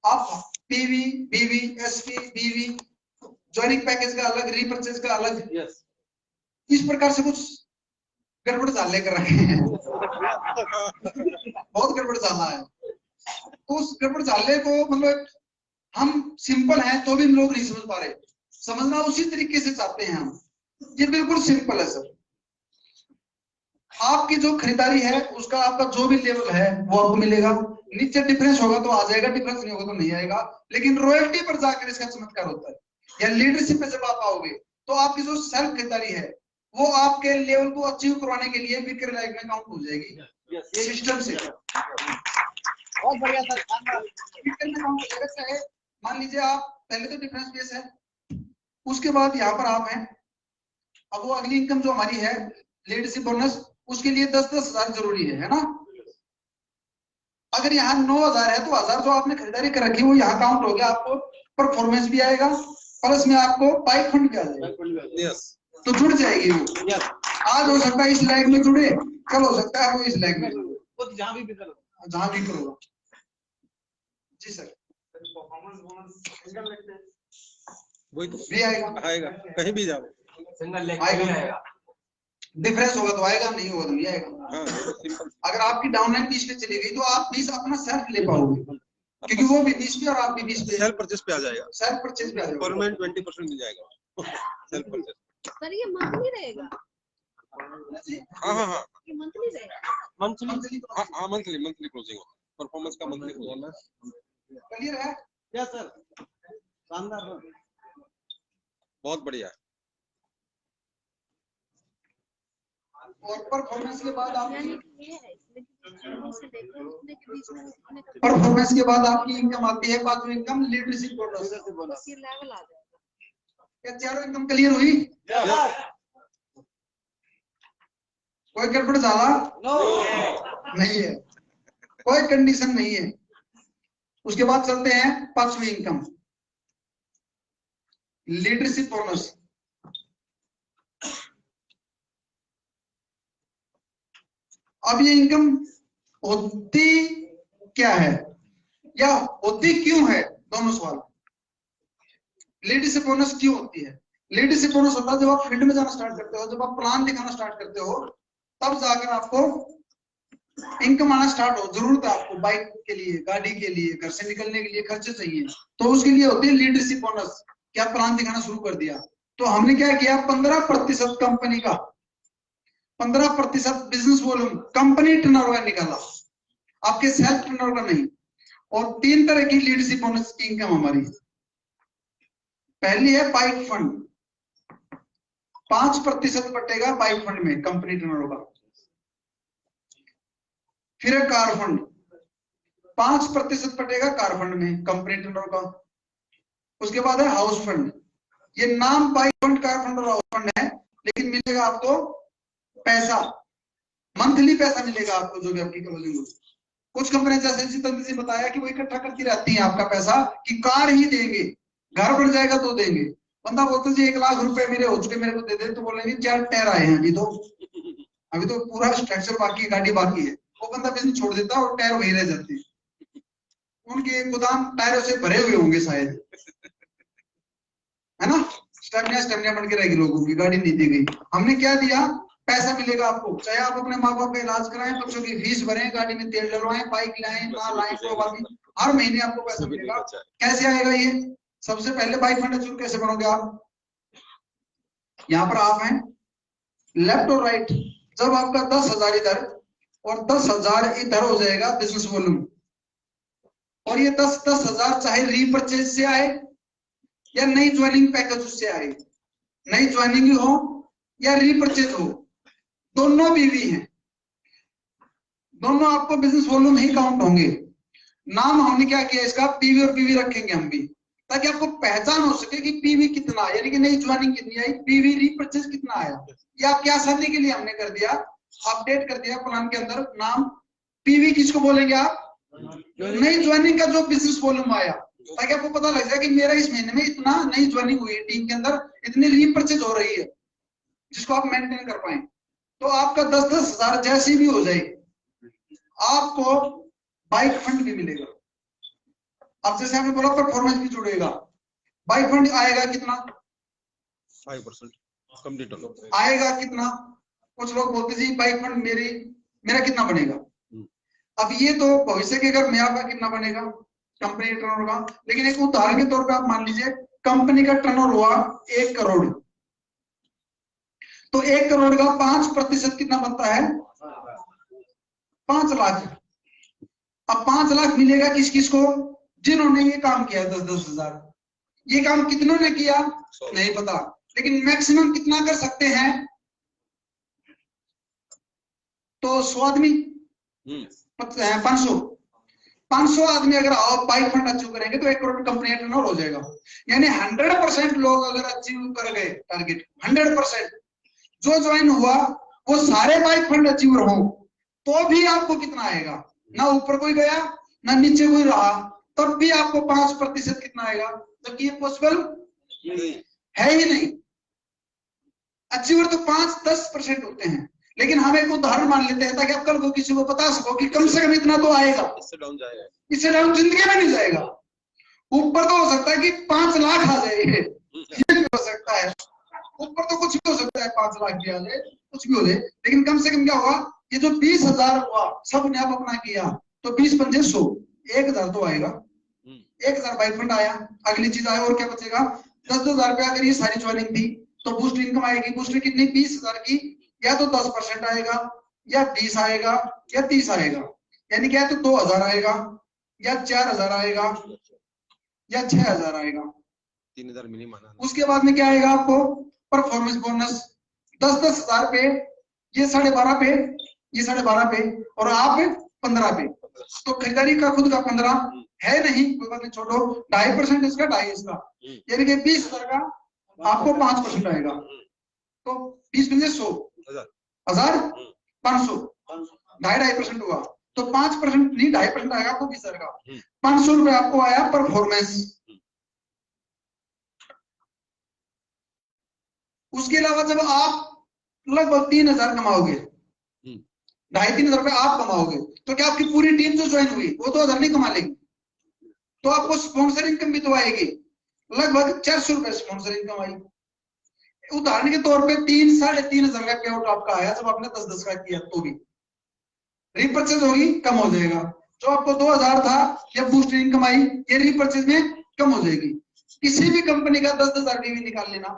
आप पीवी बीवी एसपी बीवी ज्वाइनिंग पैकेज का अलग, रीपरचेज का अलग, इस प्रकार से कुछ गड़बड़ चाल लेकर रखे हैं। बहुत गड़बड़ चाला है। तो उस गड़बड़ चाले को मतलब हम सिंपल हैं तो भी लोग नहीं समझ पा रहे, समझना उसी तरीके से चाहते हैं हम। ये बिल्कुल सिंपल है सर। आपकी जो खरीदारी है उसका आपका जो भी लेवल है वो आपको मिलेगा। नीचे डिफरेंस होगा तो आ जाएगा, डिफरेंस नहीं होगा तो नहीं आएगा। लेकिन रॉयल्टी पर जाकर इसका चमत्कार होता है, या लीडरशिप पे जब आप आओगे तो आपकी जो सेल्फ खरीदारी है वो आपके लेवल को अचीव करवाने के लिए विक्रय लायक में काउंट हो जाएगी सिस्टम से। बहुत बढ़िया सर, विक्रय में काउंट हो जाएगा। चाहे मान लीजिए आप पहले तो डिफरेंस बेस है, उसके बाद यहाँ पर आप हैं, अब वो अगली इनकम जो हमारी है लीडरशिप बोनस, उसके लिए 10-10 हजार जरूरी है ना। अगर यहाँ 9,000 है तो 1,000 जो आपने खरीदारी कर रखी वो यहाँ काउंट हो गया, आपको परफॉर्मेंस भी आएगा, प्लस में आपको पाइप फंड भी आ जाएगा। तो जुड़ जाएगी वो। आज हो सकता है इस लैग में जुड़े, कल हो सकता है वो इस लैग में जुड़े, जहां भी करो। जी सर, परफॉर्मेंस बोनस वही तो भी आएगा कहीं भी जाओ, सिंगल लेग आएगा। डिफरेंस होगा तो आएगा, नहीं होगा तो नहीं आएगा। अगर आपकी डाउनलाइन 20 पे चली गई तो आप 20 अपना सेल्फ ले पाओगे, क्योंकि वो भी 20 पे और आप भी 20 पे सेल्फ परचेज पे आ जाएगा। सेल्फ परचेज पे आ जाएगा, परमानेंट 20% मिल जाएगा सेल्फ परचेज। सर ये मंथली रहेगा? हाँ ये मंथली रहेगा? मंथली हाँ मंथली क्लोजिंग परफॉर्मेंस का मंथली क्लोजिंग। क्लियर है? यस सर, शानदार, बहुत बढ़िया है। और परफॉर्मेंस के बाद आप यानी ये है इसमें से देखो उसमें के बीच में उसमें का परफॉर्मेंस के बाद आपकी इनकम आती है, पांचवी इनकम लीडरशिप बोनस। ये लेवल आ जाएगा। क्या चारों इनकम क्लियर हुई? कोई गड़बड़ झाला नहीं है, कोई कंडीशन नहीं है। उसके बाद चलते हैं पांचवी इनकम लीडरशिप बोनस। अब ये इनकम होती क्या है या होती क्यों है, दोनों सवाल। लीडरशिप बोनस क्यों होती है? लीडरशिप बोनस होता है जब आप फील्ड में जाना स्टार्ट करते हो, जब आप प्लान दिखाना स्टार्ट करते हो, तब जाकर आपको इनकम आना स्टार्ट हो। जरूरत है आपको बाइक के लिए, गाड़ी के लिए, घर से निकलने के लिए खर्चे चाहिए, तो उसके लिए होती है लीडरशिप बोनस। क्या प्लान दिखाना शुरू कर दिया, तो हमने क्या किया, 15% कंपनी का, 15% बिजनेस वॉल्यूम कंपनी टर्नओवर का निकाला, आपके सेल्फ टर्नओवर का नहीं। और 3 तरह की लीडरशिप बोनस की इनकम हमारी। पहली है बाइक फंड, 5% बटेगा बाइक फंड में कंपनी टर्नओवर का। फिर है कार फंड, 5% बटेगा कार फंड में कंपनी टर्नओवर का। उसके बाद है हाउस फंड, ये नाम बाइक फंड, कार फंड और हाउस फंड है, लेकिन मिलेगा आपको पैसा, मंथली पैसा मिलेगा आपको जो भी आपकी क्लोजिंग हो। कुछ कंपनियां जैसे जितेंद्र जी बताया कि वो इकट्ठा करती रहती हैं आपका पैसा कि कार ही देंगे, घर बन जाएगा तो देंगे। बंदा बोलता जी 1 लाख रुपए मेरे हो चुके, मेरे को दे दे, तो बोलेंगे 4 टायर आए हैं अभी तो पूरा स्ट्रक्चर बाकी है, गाड़ी बाकी है। वो बंदा बिजनेस छोड़ देता है और टायर वही रह जाते हैं, उनके गोदाम टायरों से भरे हुए होंगे शायद, है ना। स्टेमिना बन के रहेगी लोगों की, गाड़ी नहीं दी गई। हमने क्या दिया, पैसा मिलेगा आपको, चाहे आप अपने माँ बाप का इलाज कराएं, बच्चों की फीस भरें, गाड़ी में तेल डलवाएं, बाइक लाएं ना लाएं, तो बाकी हर महीने आपको पैसा मिलेगा। कैसे आएगा ये? सबसे पहले बाइक फंड अचीव कैसे बनोगे आप? यहाँ पर आप हैं लेफ्ट और राइट, जब आपका 10,000 इधर और 10,000 इधर हो जाएगा बिजनेस वॉल्यूम, और ये 10,000 चाहे रीपरचेज से आए या नई ज्वाइनिंग पैकेज से आए, नई ज्वाइनिंग हो या रीपरचेज हो, दोनों बीवी हैं, दोनों आपको बिजनेस वॉल्यूम ही काउंट होंगे। नाम हमने क्या किया इसका, पीवी और पीवी रखेंगे हम भी, ताकि आपको पहचान हो सके कि पीवी कितना, यानी कि नई ज्वाइनिंग कितनी आई, पीवी रीपरचेज कितना आया। या क्या शादी के लिए हमने कर दिया, अपडेट कर दिया प्लान के अंदर, नाम पीवी किसको बोलेंगे आप, नई ज्वाइनिंग का जो बिजनेस वॉल्यूम आया, ताकि आपको पता लग जाए कि मेरा इस महीने में इतना नई ज्वाइनिंग हुई है, टीम के अंदर इतनी रीपरचेज हो रही है, जिसको आप मेंटेन कर पाए। तो आपका 10,000 जैसी भी हो जाए, आपको बाइक फंड भी मिलेगा। अब जैसे आपने बोला परफॉर्मेंस भी जुड़ेगा, बाइक फंड आएगा कितना, 5% कंप्लीट आएगा कितना। कुछ लोग बोलते जी बाइक फंड मेरा कितना बनेगा। अब ये तो भविष्य के घर में आपका कितना बनेगा कंपनी टर्नओवर का, लेकिन एक उदाहरण के तौर पे आप मान लीजिए कंपनी का टर्नओवर हुआ 1 करोड़, तो 1 करोड़ का 5% कितना बनता है, 5 लाख। अब 5 लाख मिलेगा किस किस को, जिन्होंने ये काम किया 10,000। ये काम कितनों ने किया नहीं पता, लेकिन मैक्सिमम कितना कर सकते हैं, तो 100 आदमी, 500 आदमी अगर आप बाइक फंड अचीव करेंगे तो 1 करोड़ कंपनी टर्नओवर हो जाएगा। यानी 100% लोग अगर अचीव कर गए टारगेट, 100% जो ज्वाइन हुआ वो सारे बाइक फंड अचीवर हो, तो भी आपको कितना आएगा, ना ऊपर कोई गया ना नीचे कोई रहा, तब भी आपको 5% कितना आएगा, जबकि ये पॉसिबल है ही नहीं। अचीवर तो 5-10% होते हैं, लेकिन हम एक उदाहरण मान लेते हैं ताकि आप कल को किसी को बता सको कि कम से कम इतना तो आएगा, इससे डाउन जिंदगी में नहीं जाएगा। ऊपर तो हो सकता है कि 5 लाख आ जाए, ये भी हो सकता है, ऊपर तो कुछ भी हो सकता है, 5 लाख भी आ जाए, कुछ भी हो जाए, लेकिन कम से कम क्या होगा, ये जो 20,000 हुआ सबने आप अपना किया, तो 20 पंजे 100, 1,000 तो आएगा, 1,000 बाइक फंड आया। अगली चीज आया और क्या बचेगा, 10,000 रुपया अगर ये सारी ज्वाइनिंग थी तो बूस्ट इनकम आएगी। बूस्ट कितनी, 20,000 की, या तो 10% आएगा, या 20 आएगा, या 30 आएगा, यानी क्या है, तो 2,000 आएगा, या 4,000 आएगा, या 6,000 आएगा, 3,000 मिनिमम। उसके बाद में क्या आएगा आपको, परफॉर्मेंस बोनस 10,000 पे, ये 12.5 पे, ये 12.5 पे, और आप 15 पे। तो खरीदारी का खुद का 15 है नहीं, कोई बात नहीं, छोड़ो, 2.5% इसका, 2.5 इसका, यानी कि 20,000 का आपको 5% आएगा, तो 20 पंजे 100, 1,000, 500, 2.5% हुआ, तो 5% नहीं 2.5% आएगा आपको 20,000 का, 500 रुपए आपको आया परफॉर्मेंस। उसके अलावा जब आप लगभग 3,000 कमाओगे, 2,500-3,000 रुपए आप कमाओगे, तो क्या आपकी पूरी टीम जो ज्वाइन हुई वो 2,000 नहीं कमा लेगी? तो आपको स्पॉन्सर इनकम भी तो आएगी, लगभग 400 रुपए स्पॉन्सर इनकम आई। उदाहरण के तौर पे 3-3,500 का पे आउट आपका आया जब आपने 10-10 का किया, तो भी रीपर्चेज होगी, कम हो जाएगा। जो आपको 2,000 था या बूस्ट इनकम आई, ये रीपर्चेज में कम हो जाएगी। किसी भी कंपनी का 10,000 बीवी निकाल लेना,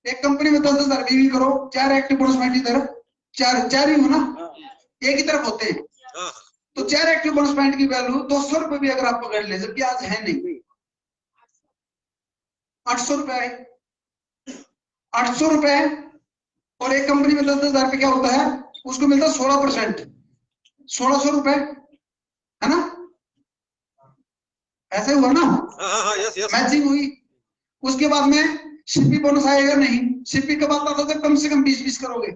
एक कंपनी में 10,000 बीवी करो, 4 एक्टिव बोनस पॉइंट इधर, 4 ही हो ना, एक ही तरफ होते हैं, तो 4 एक्टिव बोनस पॉइंट की वैल्यू 200 रुपए भी अगर आप पकड़ ले, जबकि आज है नहीं, 800 रुपए है, 800 रुपए। और एक कंपनी में 10,000 रुपए क्या होता है, उसको मिलता है 16%, 1,600 रुपए, है ना? ऐसे हुआ ना? Yes yes. मैचिंग हुई। उसके बाद में शिपी बोनस आएगा नहीं, शिपी कब आता था? जब कम से कम 20-20 करोगे,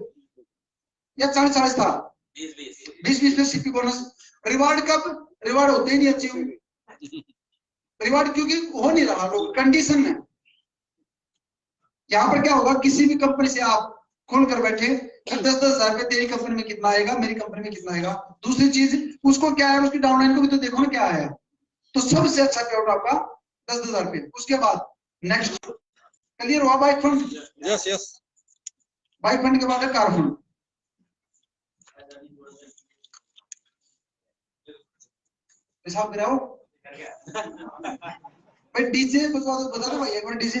या 40-40 था, 20-20 में शिपी बोनस। रिवार्ड कब? रिवार्ड होते ही नहीं अच्छी रिवार्ड, क्योंकि हो नहीं रहा, लोग कंडीशन में। यहाँ पर क्या होगा, किसी भी कंपनी से आप खोल कर बैठे, 10,000 रुपए तेरी कंपनी में कितना आएगा, मेरी कंपनी में कितना आएगा। दूसरी चीज, उसको क्या है, उसकी डाउनलाइन को भी तो देखो ना क्या आया। तो सबसे अच्छा पे आउट आपका 10,000 रुपए। उसके बाद नेक्स्ट क्लियर हुआ, bike fund. Yes yes. Bike fund के बाद है कार फंड। हिसाब गिराओ भाई, डीजे बता दो भाई, एक बार डीजे